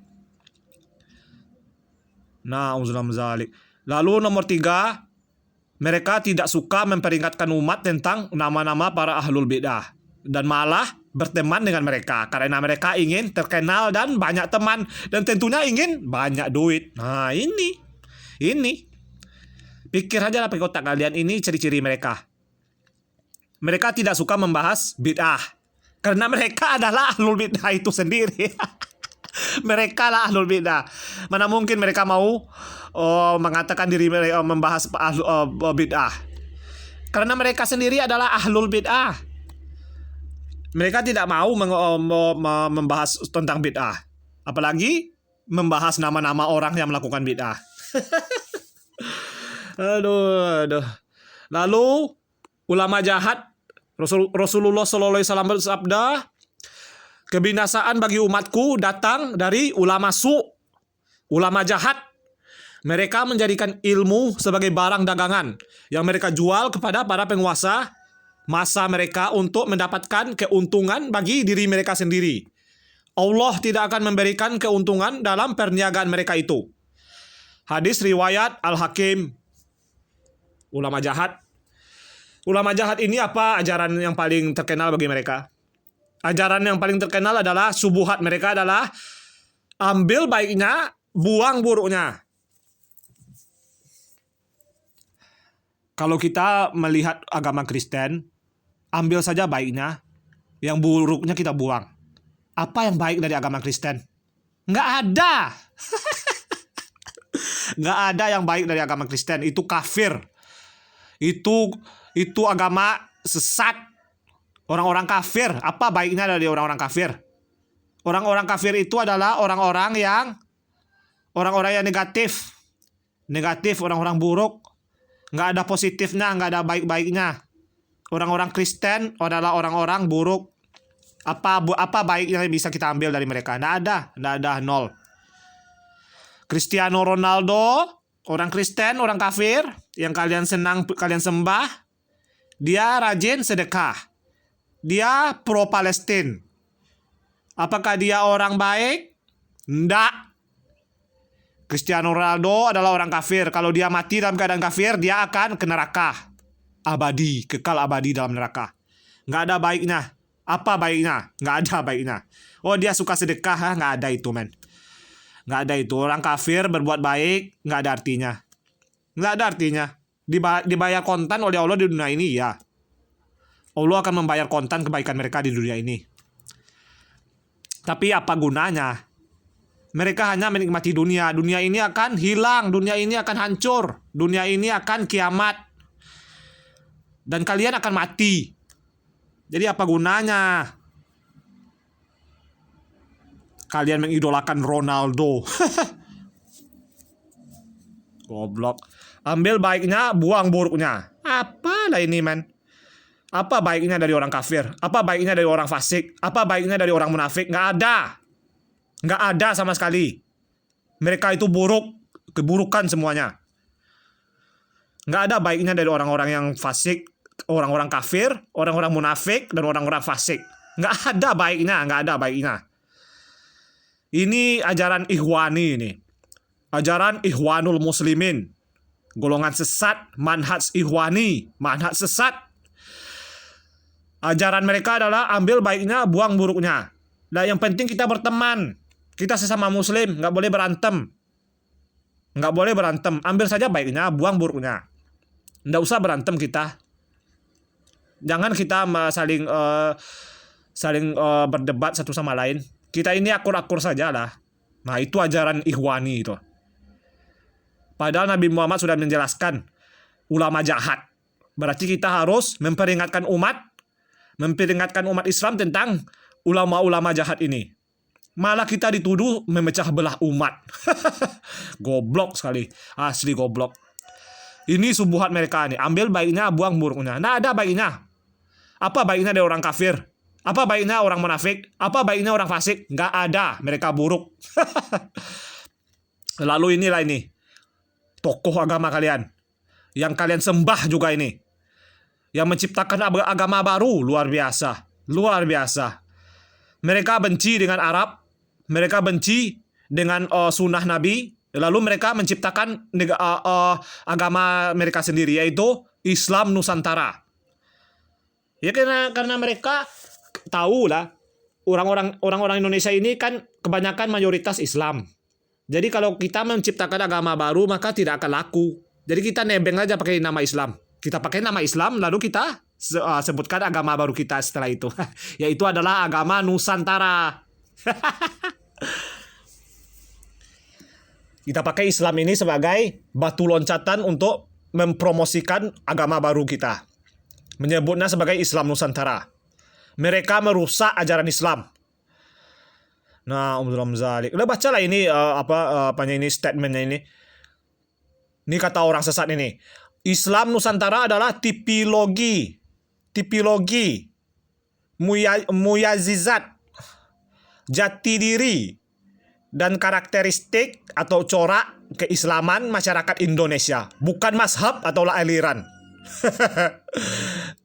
Zalik. Lalu nomor 3, mereka tidak suka memperingatkan umat tentang nama-nama para ahlul bidah dan malah berteman dengan mereka karena mereka ingin terkenal dan banyak teman dan tentunya ingin banyak duit. Nah, ini pikir aja lah pakai otak kalian, ini ciri-ciri mereka. Mereka tidak suka membahas bid'ah karena mereka adalah ahlul bid'ah itu sendiri. Mereka lah ahlul bid'ah. Mana mungkin mereka mau mengatakan diri mereka membahas bid'ah, karena mereka sendiri adalah ahlul bid'ah. Mereka tidak mau membahas tentang bid'ah, apalagi membahas nama-nama orang yang melakukan bid'ah. Aduh. Lalu ulama jahat, Rasulullah SAW bersabda, kebinasaan bagi umatku datang dari ulama ulama jahat. Mereka menjadikan ilmu sebagai barang dagangan yang mereka jual kepada para penguasa masa mereka untuk mendapatkan keuntungan bagi diri mereka sendiri. Allah tidak akan memberikan keuntungan dalam perniagaan mereka itu. Hadis riwayat Al-Hakim. Ulama jahat. Ulama jahat ini apa ajaran yang paling terkenal bagi mereka? Ajaran yang paling terkenal adalah subuhat mereka adalah ambil baiknya, buang buruknya. Kalau kita melihat agama Kristen, ambil saja baiknya, yang buruknya kita buang. Apa yang baik dari agama Kristen? Nggak ada. Nggak ada yang baik dari agama Kristen. Itu kafir. Itu agama sesat. Orang-orang kafir. Apa baiknya dari orang-orang kafir? Orang-orang kafir itu adalah orang-orang yang negatif. Negatif, orang-orang buruk. Nggak ada positifnya, nggak ada baik-baiknya. Orang-orang Kristen adalah orang-orang buruk. Apa baik yang bisa kita ambil dari mereka? Nggak ada, nol. Cristiano Ronaldo, orang Kristen, orang kafir, yang kalian sembah, dia rajin sedekah. Dia pro Palestina. Apakah dia orang baik? Nggak. Cristiano Ronaldo adalah orang kafir. Kalau dia mati dalam keadaan kafir, dia akan ke neraka. Abadi, kekal abadi dalam neraka. Nggak ada baiknya. Apa baiknya? Nggak ada baiknya. Oh, dia suka sedekah, nggak ada itu, men. Nggak ada itu. Orang kafir berbuat baik, nggak ada artinya. Nggak ada artinya. Dibayar kontan oleh Allah di dunia ini, ya. Allah akan membayar kontan kebaikan mereka di dunia ini. Tapi apa gunanya? Mereka hanya menikmati dunia. Dunia ini akan hilang. Dunia ini akan hancur. Dunia ini akan kiamat. Dan kalian akan mati. Jadi apa gunanya? Kalian mengidolakan Ronaldo. Goblok. Ambil baiknya, buang buruknya. Apalah ini, men? Apa baiknya dari orang kafir? Apa baiknya dari orang fasik? Apa baiknya dari orang munafik? Nggak ada. Nggak ada sama sekali. Mereka itu buruk. Keburukan semuanya. Nggak ada baiknya dari orang-orang yang fasik, orang-orang kafir, orang-orang munafik, dan orang-orang fasik. Nggak ada baiknya. Nggak ada baiknya. Ini ajaran Ikhwani ini. Ajaran Ikhwanul Muslimin. Golongan sesat, manhaj Ikhwani. Manhaj sesat. Ajaran mereka adalah ambil baiknya, buang buruknya. Nah, yang penting kita berteman. Kita sesama muslim, nggak boleh berantem. Nggak boleh berantem. Ambil saja baiknya, buang buruknya. Nggak usah berantem kita. Jangan kita saling berdebat satu sama lain. Kita ini akur-akur saja lah. Nah, itu ajaran Ikhwani itu. Padahal Nabi Muhammad sudah menjelaskan ulama jahat. Berarti kita harus memperingatkan umat Islam tentang ulama-ulama jahat ini. Malah kita dituduh memecah belah umat. Goblok sekali. Asli goblok. Ini subuhat mereka nih. Ambil baiknya, buang buruknya. Nah, ada baiknya. Apa baiknya dari orang kafir? Apa baiknya orang munafik? Apa baiknya orang fasik? Nggak ada. Mereka buruk. Lalu inilah ini. Tokoh agama kalian. Yang kalian sembah juga ini. yang menciptakan agama baru. Luar biasa, luar biasa. Mereka benci dengan Arab, mereka benci dengan sunnah Nabi, lalu mereka menciptakan agama mereka sendiri, yaitu Islam Nusantara. Ya karena mereka tahu lah, orang-orang Indonesia ini kan kebanyakan mayoritas Islam. Jadi kalau kita menciptakan agama baru maka tidak akan laku. Jadi kita nebeng aja pakai nama Islam. Kita pakai nama Islam lalu kita sebutkan agama baru kita setelah itu. Yaitu adalah agama Nusantara. Kita pakai Islam ini sebagai batu loncatan untuk mempromosikan agama baru kita. Menyebutnya sebagai Islam Nusantara. Mereka merusak ajaran Islam. Nah, zalik. Udah bacalah ini apanya ini statementnya ini. Ini kata orang sesat ini. Islam Nusantara adalah tipilogi muyazizat, jati diri, dan karakteristik atau corak keislaman masyarakat Indonesia, bukan mazhab atau aliran.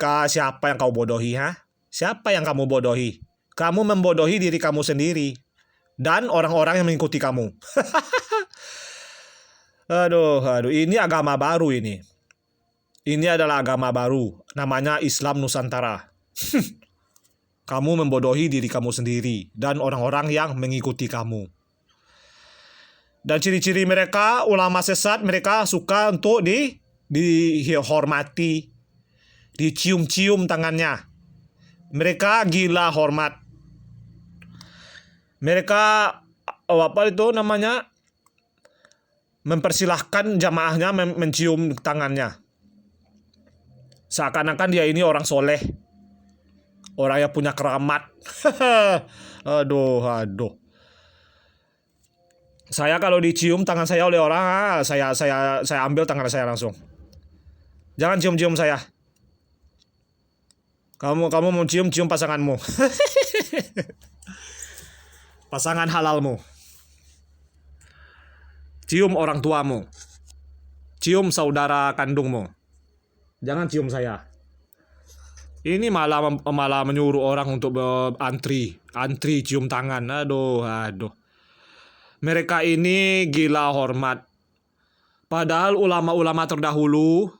Siapa yang kau bodohi, ha? Siapa yang kamu bodohi? Kamu membodohi diri kamu sendiri dan orang-orang yang mengikuti kamu. Aduh, ini agama baru ini. Ini adalah agama baru, namanya Islam Nusantara. Kamu membodohi diri kamu sendiri dan orang-orang yang mengikuti kamu. Dan ciri-ciri mereka, ulama sesat, mereka suka untuk dihormati, dicium-cium tangannya. Mereka gila hormat. Mereka mempersilahkan jamaahnya mencium tangannya. Seakan-akan dia ini orang soleh, orang yang punya keramat. Aduh. Saya kalau dicium tangan saya oleh orang, saya ambil tangan saya langsung. Jangan cium-cium saya. Kamu mau cium pasanganmu. Pasangan halalmu. Cium orang tuamu. Cium saudara kandungmu. Jangan cium saya. Ini malah menyuruh orang untuk antri cium tangan. Aduh. Mereka ini gila hormat. Padahal ulama-ulama terdahulu,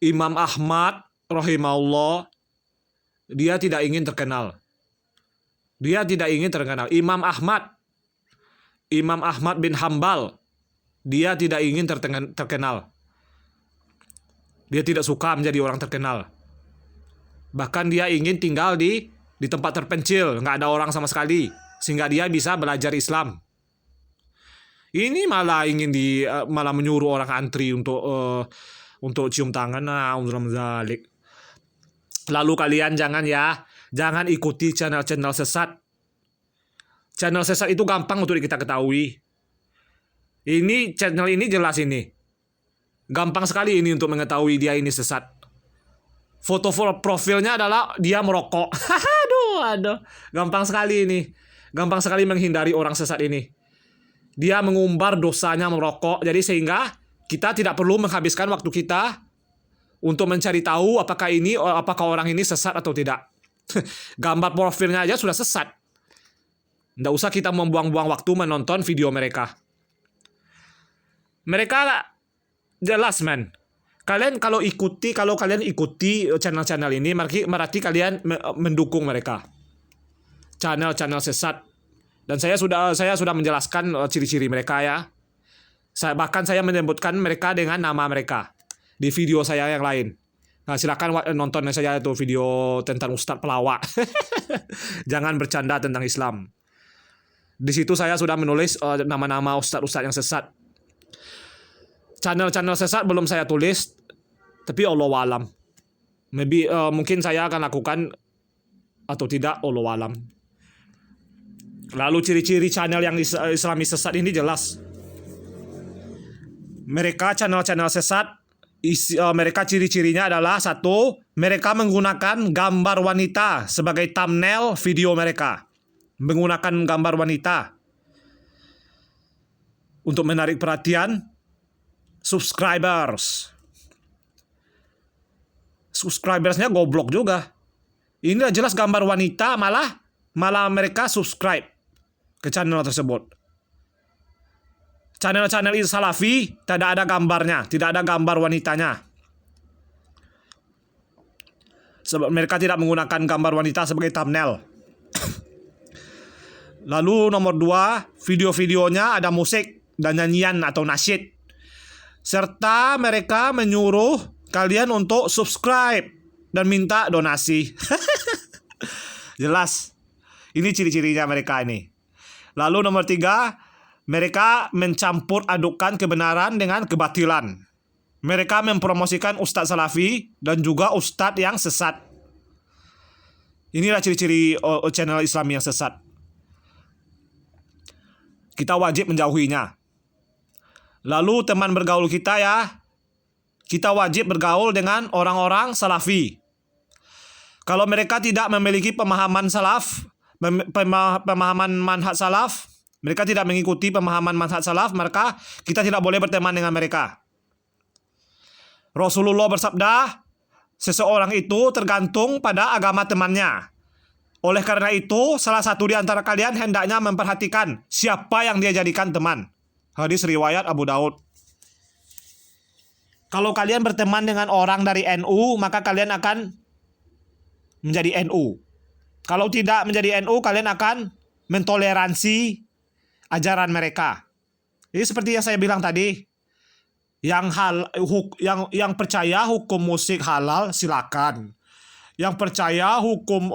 Imam Ahmad rahimahullah, dia tidak ingin terkenal. Imam Ahmad bin Hambal, dia tidak ingin terkenal. Dia tidak suka menjadi orang terkenal. Bahkan dia ingin tinggal di tempat terpencil, nggak ada orang sama sekali, sehingga dia bisa belajar Islam. Ini malah malah menyuruh orang antri untuk cium tangan. Zalik. Lalu kalian jangan ikuti channel-channel sesat. Channel sesat itu gampang untuk kita ketahui. Channel ini jelas ini. Gampang sekali ini untuk mengetahui dia ini sesat. Foto profilnya adalah dia merokok. Aduh. Gampang sekali ini. Gampang sekali menghindari orang sesat ini. Dia mengumbar dosanya merokok. Jadi sehingga kita tidak perlu menghabiskan waktu kita untuk mencari tahu apakah orang ini sesat atau tidak. Gambar profilnya aja sudah sesat. Nggak usah kita membuang-buang waktu menonton video mereka. Mereka jelas, man. Kalau kalian ikuti channel-channel ini, berarti kalian mendukung mereka. Channel-channel sesat. Dan saya sudah menjelaskan ciri-ciri mereka ya. Bahkan saya menyebutkan mereka dengan nama mereka di video saya yang lain. Nah, silakan nonton saya itu video tentang Ustadz pelawak. Jangan bercanda tentang Islam. Di situ saya sudah menulis nama-nama ustadz-ustadz yang sesat. Channel-channel sesat belum saya tulis, tapi Allahu alam. Mungkin saya akan lakukan atau tidak, Allahu alam. Lalu ciri-ciri channel yang Islami sesat ini jelas. Mereka channel-channel sesat, mereka ciri-cirinya adalah satu, mereka menggunakan gambar wanita sebagai thumbnail video mereka. Menggunakan gambar wanita untuk menarik perhatian subscribers. Subscribersnya goblok juga. Ini jelas gambar wanita, malah mereka subscribe ke channel tersebut. Channel-channel Salafi tidak ada gambarnya, tidak ada gambar wanitanya. Sebab mereka tidak menggunakan gambar wanita sebagai thumbnail. Lalu nomor 2, video-videonya ada musik dan nyanyian atau nasyid. Serta mereka menyuruh kalian untuk subscribe dan minta donasi. Jelas. Ini ciri-cirinya mereka ini. Lalu nomor 3, mereka mencampur adukan kebenaran dengan kebatilan. Mereka mempromosikan ustadz salafi dan juga ustadz yang sesat. Inilah ciri-ciri channel Islam yang sesat. Kita wajib menjauhinya. Lalu teman bergaul kita ya, kita wajib bergaul dengan orang-orang salafi. Kalau mereka tidak memiliki pemahaman salaf, pemahaman manhaj salaf, mereka tidak mengikuti pemahaman manhaj salaf, maka kita tidak boleh berteman dengan mereka. Rasulullah bersabda, seseorang itu tergantung pada agama temannya. Oleh karena itu, salah satu di antara kalian hendaknya memperhatikan siapa yang dia jadikan teman. Hadis riwayat Abu Daud. Kalau kalian berteman dengan orang dari NU, maka kalian akan menjadi NU. Kalau tidak menjadi NU, kalian akan mentoleransi ajaran mereka. Jadi seperti yang saya bilang tadi, yang percaya hukum musik halal silakan. Yang percaya hukum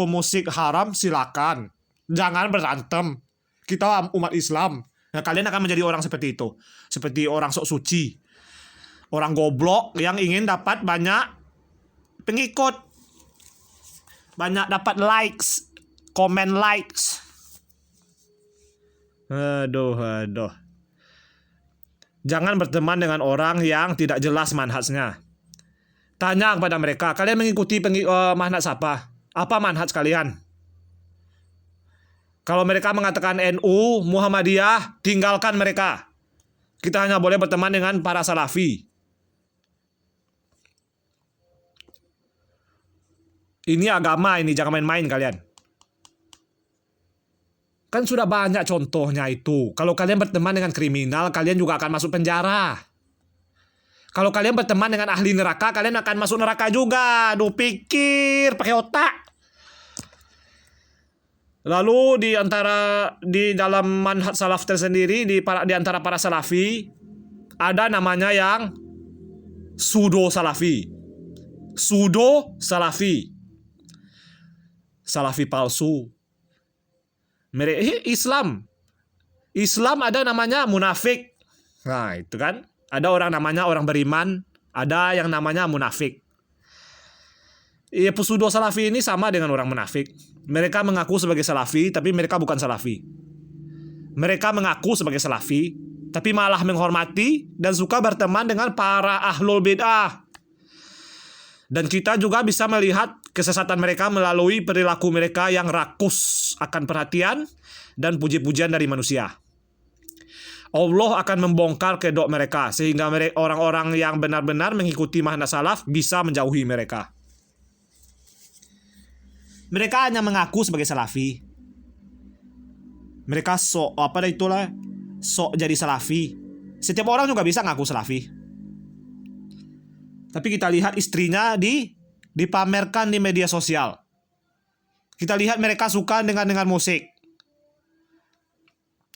musik haram silakan. Jangan berantem. Kita umat Islam. Nah, kalian akan menjadi orang seperti itu. Seperti orang sok suci. Orang goblok yang ingin dapat banyak pengikut. Banyak dapat likes, comment likes. Aduh. Jangan berteman dengan orang yang tidak jelas manhajnya. Tanya kepada mereka, kalian mengikuti manhaj apa? Apa manhaj kalian? Kalau mereka mengatakan NU, Muhammadiyah, tinggalkan mereka. Kita hanya boleh berteman dengan para salafi. Ini agama ini, jangan main-main kalian. Kan sudah banyak contohnya itu. Kalau kalian berteman dengan kriminal, kalian juga akan masuk penjara. Kalau kalian berteman dengan ahli neraka, kalian akan masuk neraka juga. Duh, pikir, pakai otak. Lalu di dalam manhaj salaf tersendiri, di antara para salafi, ada namanya yang pseudo salafi. Pseudo salafi. Salafi palsu. Islam ada namanya munafik. Nah, itu kan. Ada orang namanya orang beriman, ada yang namanya munafik. Pseudo salafi ini sama dengan orang munafik. Mereka mengaku sebagai salafi, tapi mereka bukan salafi. Mereka mengaku sebagai salafi, tapi malah menghormati dan suka berteman dengan para ahlul bid'ah. Dan kita juga bisa melihat kesesatan mereka melalui perilaku mereka yang rakus akan perhatian dan puji-pujian dari manusia. Allah akan membongkar kedok mereka sehingga orang-orang yang benar-benar mengikuti manhaj salaf bisa menjauhi mereka. Mereka hanya mengaku sebagai salafi. Mereka sok jadi salafi. Setiap orang juga bisa ngaku salafi. Tapi kita lihat istrinya dipamerkan di media sosial. Kita lihat mereka suka dengan musik.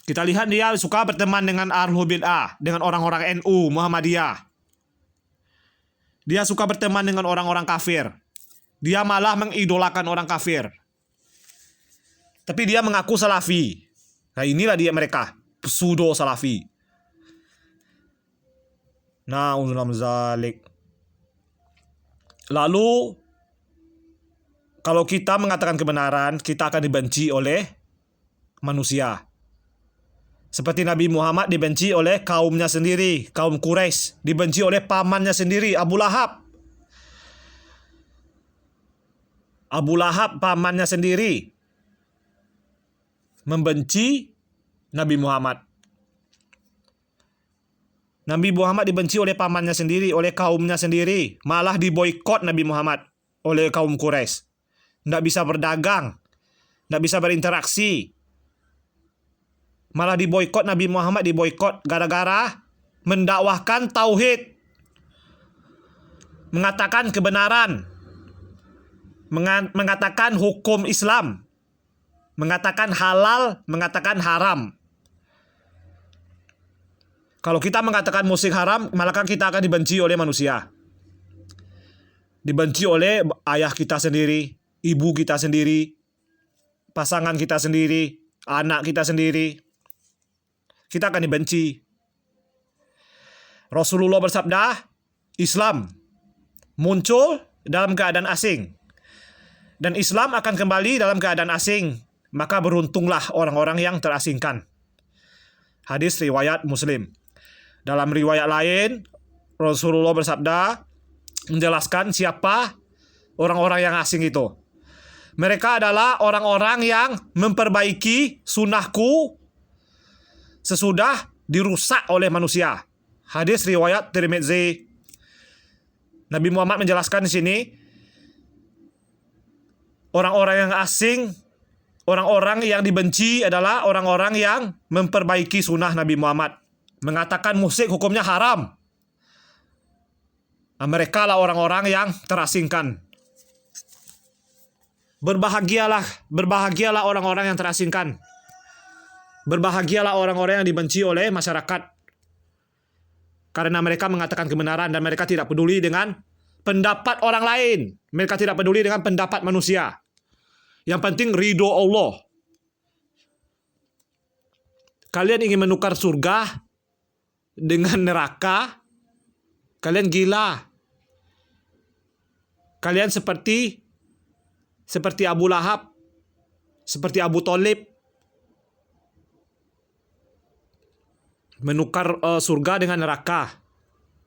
Kita lihat dia suka berteman dengan ahlul bid'ah, dengan orang-orang NU, Muhammadiyah. Dia suka berteman dengan orang-orang kafir. Dia malah mengidolakan orang kafir. Tapi dia mengaku salafi. Nah, inilah dia mereka, pseudo salafi. Na'udzubillah zalik. Lalu kalau kita mengatakan kebenaran, kita akan dibenci oleh manusia. Seperti Nabi Muhammad dibenci oleh kaumnya sendiri, kaum Quraisy, dibenci oleh pamannya sendiri, Abu Lahab. Abu Lahab pamannya sendiri membenci Nabi Muhammad. Nabi Muhammad dibenci oleh pamannya sendiri, oleh kaumnya sendiri. Malah diboikot Nabi Muhammad oleh kaum Quraisy. Tidak bisa berdagang, tidak bisa berinteraksi. Malah diboikot Nabi Muhammad, diboikot gara-gara mendakwahkan tauhid, mengatakan kebenaran, mengatakan hukum Islam, mengatakan halal, mengatakan haram. Kalau kita mengatakan musik haram, maka kita akan dibenci oleh manusia. Dibenci oleh ayah kita sendiri, ibu kita sendiri, pasangan kita sendiri, anak kita sendiri. Kita akan dibenci. Rasulullah bersabda, Islam muncul dalam keadaan asing, dan Islam akan kembali dalam keadaan asing. Maka beruntunglah orang-orang yang terasingkan. Hadis riwayat Muslim. Dalam riwayat lain, Rasulullah bersabda, menjelaskan siapa orang-orang yang asing itu. Mereka adalah orang-orang yang memperbaiki sunnahku sesudah dirusak oleh manusia. Hadis riwayat Tirmidzi. Nabi Muhammad menjelaskan di sini, orang-orang yang asing, orang-orang yang dibenci adalah orang-orang yang memperbaiki sunnah Nabi Muhammad, mengatakan musik hukumnya haram. Mereka lah orang-orang yang terasingkan. Berbahagialah orang-orang yang terasingkan. Berbahagialah orang-orang yang dibenci oleh masyarakat. Karena mereka mengatakan kebenaran dan mereka tidak peduli dengan pendapat orang lain. Mereka tidak peduli dengan pendapat manusia. Yang penting ridho Allah. Kalian ingin menukar surga dengan neraka? Kalian gila. Kalian seperti Abu Lahab, seperti Abu Thalib. Menukar surga dengan neraka.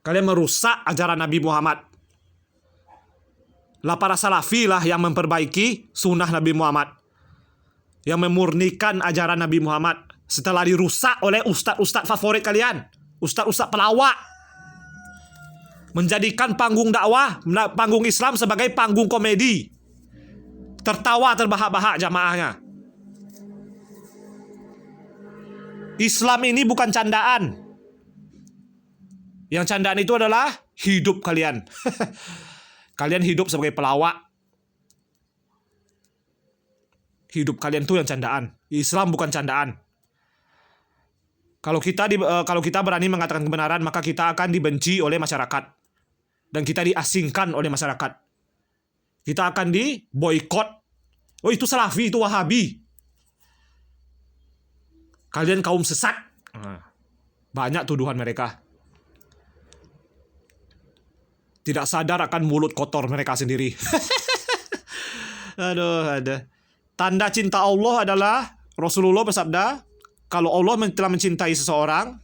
Kalian merusak ajaran Nabi Muhammad. Lah para salafi lah yang memperbaiki sunnah Nabi Muhammad, yang memurnikan ajaran Nabi Muhammad setelah dirusak oleh ustadz-ustadz favorit kalian, ustadz-ustadz pelawak, menjadikan panggung dakwah, panggung Islam sebagai panggung komedi, tertawa terbahak-bahak jamaahnya. Islam ini bukan candaan. Yang candaan itu adalah hidup kalian. Kalian hidup sebagai pelawak. Hidup kalian itu yang candaan. Islam bukan candaan. Kalau kita berani mengatakan kebenaran, maka kita akan dibenci oleh masyarakat. Dan kita diasingkan oleh masyarakat. Kita akan diboikot. Oh, itu Salafi, itu Wahabi. Kalian kaum sesat. Banyak tuduhan mereka. Tidak sadar akan mulut kotor mereka sendiri. Aduh. Tanda cinta Allah adalah, Rasulullah bersabda, kalau Allah telah mencintai seseorang,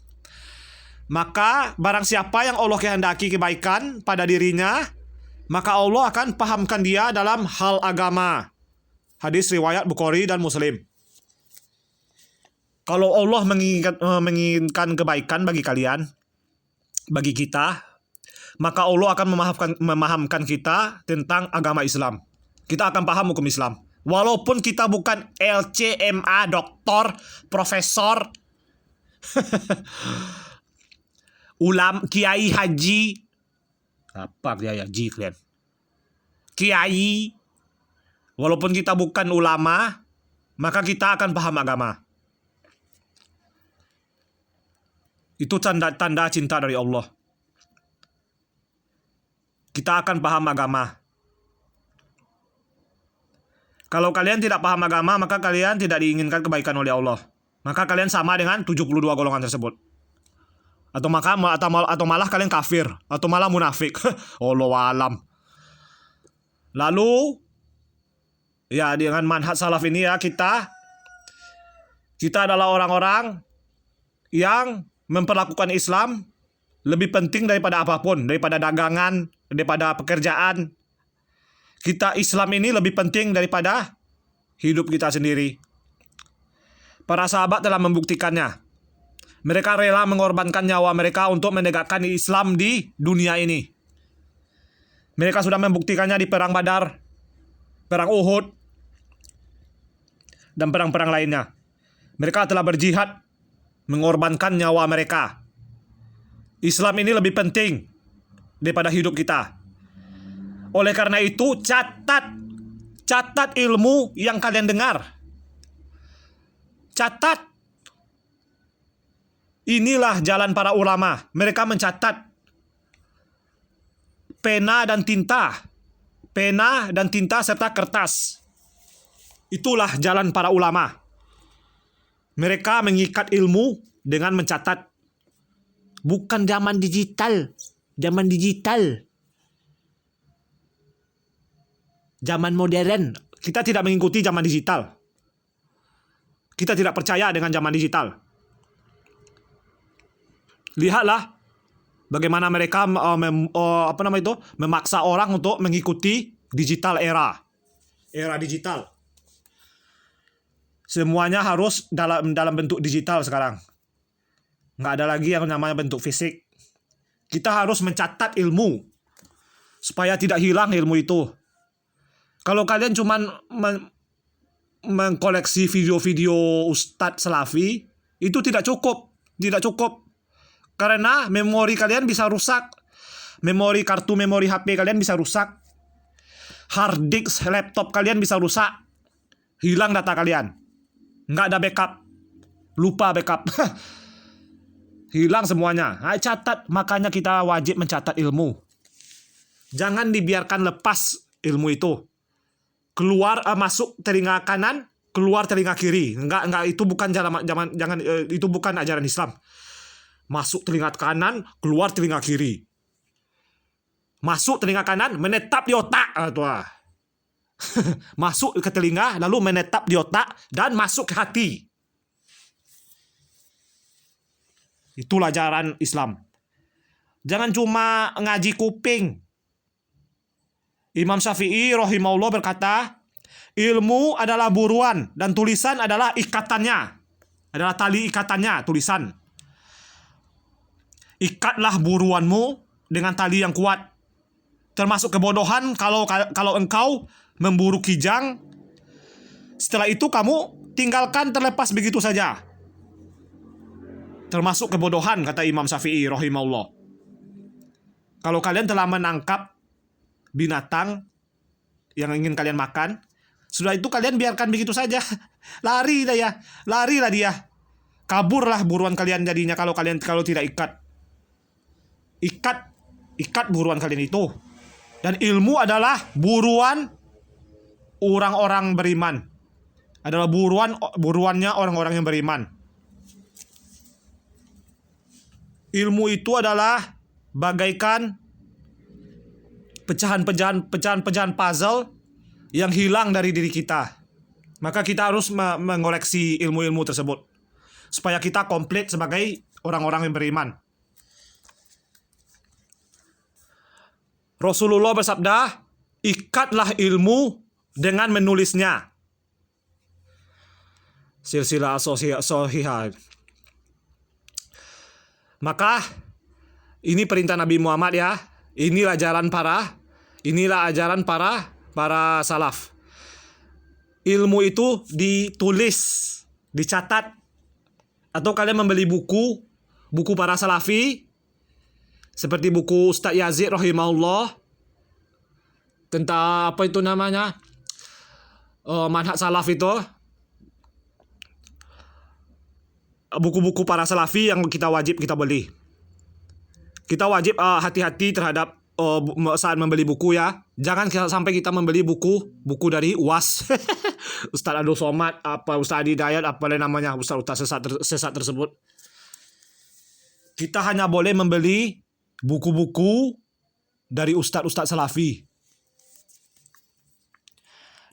maka barang siapa yang Allah kehendaki kebaikan pada dirinya, maka Allah akan pahamkan dia dalam hal agama. Hadis riwayat Bukhari dan Muslim. Kalau Allah menginginkan kebaikan bagi kalian, bagi kita, maka Allah akan memahamkan kita tentang agama Islam. Kita akan paham hukum Islam. Walaupun kita bukan LCMA, doktor, profesor, kiai haji. Apa kiai haji kalian? Kiai. Walaupun kita bukan ulama, maka kita akan paham agama. Itu tanda-tanda cinta dari Allah. Kita akan paham agama. Kalau kalian tidak paham agama, maka kalian tidak diinginkan kebaikan oleh Allah. Maka kalian sama dengan 72 golongan tersebut. Atau malah kalian kafir, atau malah munafik. Allahu alam. Lalu ya, dengan manhaj salaf ini ya, kita adalah orang-orang yang memperlakukan Islam lebih penting daripada apapun, daripada dagangan, daripada pekerjaan. Islam ini lebih penting daripada hidup kita sendiri. Para sahabat telah membuktikannya. Mereka rela mengorbankan nyawa mereka untuk menegakkan Islam di dunia ini. Mereka sudah membuktikannya di Perang Badar, Perang Uhud, dan perang-perang lainnya. Mereka telah berjihad, mengorbankan nyawa mereka. Islam ini lebih penting daripada hidup kita. Oleh karena itu, catat ilmu yang kalian dengar. Catat. Inilah jalan para ulama. Mereka mencatat. Pena dan tinta serta kertas. Itulah jalan para ulama. Mereka mengikat ilmu dengan mencatat. Bukan zaman digital. Zaman modern. Kita tidak mengikuti zaman digital. Kita tidak percaya dengan zaman digital. Lihatlah bagaimana mereka memaksa orang untuk mengikuti digital era digital. Semuanya harus dalam bentuk digital sekarang. Nggak ada lagi yang namanya bentuk fisik. Kita harus mencatat ilmu supaya tidak hilang ilmu itu. Kalau kalian cuma mengkoleksi video-video Ustadz Salafi, itu tidak cukup. Karena memori kalian bisa rusak. Kartu memori HP kalian bisa rusak. Hard disk laptop kalian bisa rusak. Hilang data kalian. Nggak ada backup. Lupa backup. Hilang semuanya. Nah, catat. Makanya kita wajib mencatat ilmu. Jangan dibiarkan lepas ilmu itu. Masuk telinga kanan, keluar telinga kiri. Enggak, itu bukan itu bukan ajaran Islam. Masuk telinga kanan, keluar telinga kiri. Masuk telinga kanan, menetap di otak. Masuk ke telinga, lalu menetap di otak, dan masuk ke hati. Itulah ajaran Islam. Jangan cuma ngaji kuping. Imam Syafi'i rahimahullah berkata, ilmu adalah buruan dan tulisan adalah ikatannya. Adalah tali ikatannya, tulisan. Ikatlah buruanmu dengan tali yang kuat. Termasuk kebodohan kalau engkau memburu kijang. Setelah itu kamu tinggalkan terlepas begitu saja. Termasuk kebodohan, kata Imam Syafi'i rahimahullah. Kalau kalian telah menangkap binatang yang ingin kalian makan, sudah itu kalian biarkan begitu saja. Larilah dia. Kaburlah buruan kalian jadinya kalau tidak ikat. Ikat buruan kalian itu. Dan ilmu adalah buruan orang-orang beriman. Adalah buruannya orang-orang yang beriman. Ilmu itu adalah bagaikan pecahan-pecahan puzzle yang hilang dari diri kita. Maka kita harus mengoleksi ilmu-ilmu tersebut supaya kita komplit sebagai orang-orang yang beriman. Rasulullah bersabda, ikatlah ilmu dengan menulisnya. Silsilah Shahihah. Maka ini perintah Nabi Muhammad ya. Inilah ajaran para salaf. Ilmu itu ditulis, dicatat. Atau kalian membeli buku para salafi, seperti buku Ustaz Yazid rahimahullah tentang apa itu namanya, manhaj salaf itu. Buku-buku para salafi yang wajib kita beli. Kita wajib hati-hati terhadap saat membeli buku ya. Jangan sampai kita membeli buku dari UAS. Ustaz Abdul Somad, Ustaz Adi Dayat, namanya, Ustaz sesat tersebut. Kita hanya boleh membeli buku-buku dari ustaz-ustaz salafi.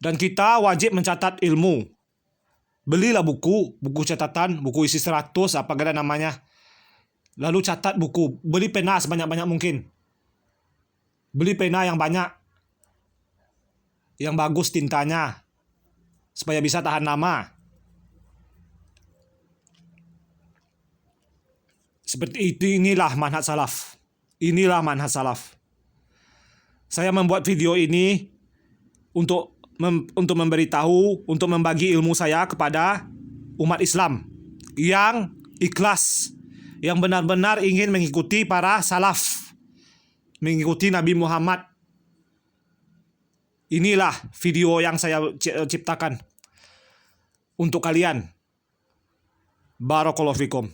Dan kita wajib mencatat ilmu. Belilah buku catatan, buku isi 100, apa namanya. Lalu catat buku. Beli pena sebanyak-banyak mungkin. Beli pena yang banyak. Yang bagus tintanya. Supaya bisa tahan lama. Seperti itu, inilah manhaj salaf. Inilah manhaj salaf. Saya membuat video ini untuk memberitahu, untuk membagi ilmu saya kepada umat Islam yang ikhlas, yang benar-benar ingin mengikuti para salaf, mengikuti Nabi Muhammad. Inilah video yang saya ciptakan untuk kalian. Barakallahu fikum.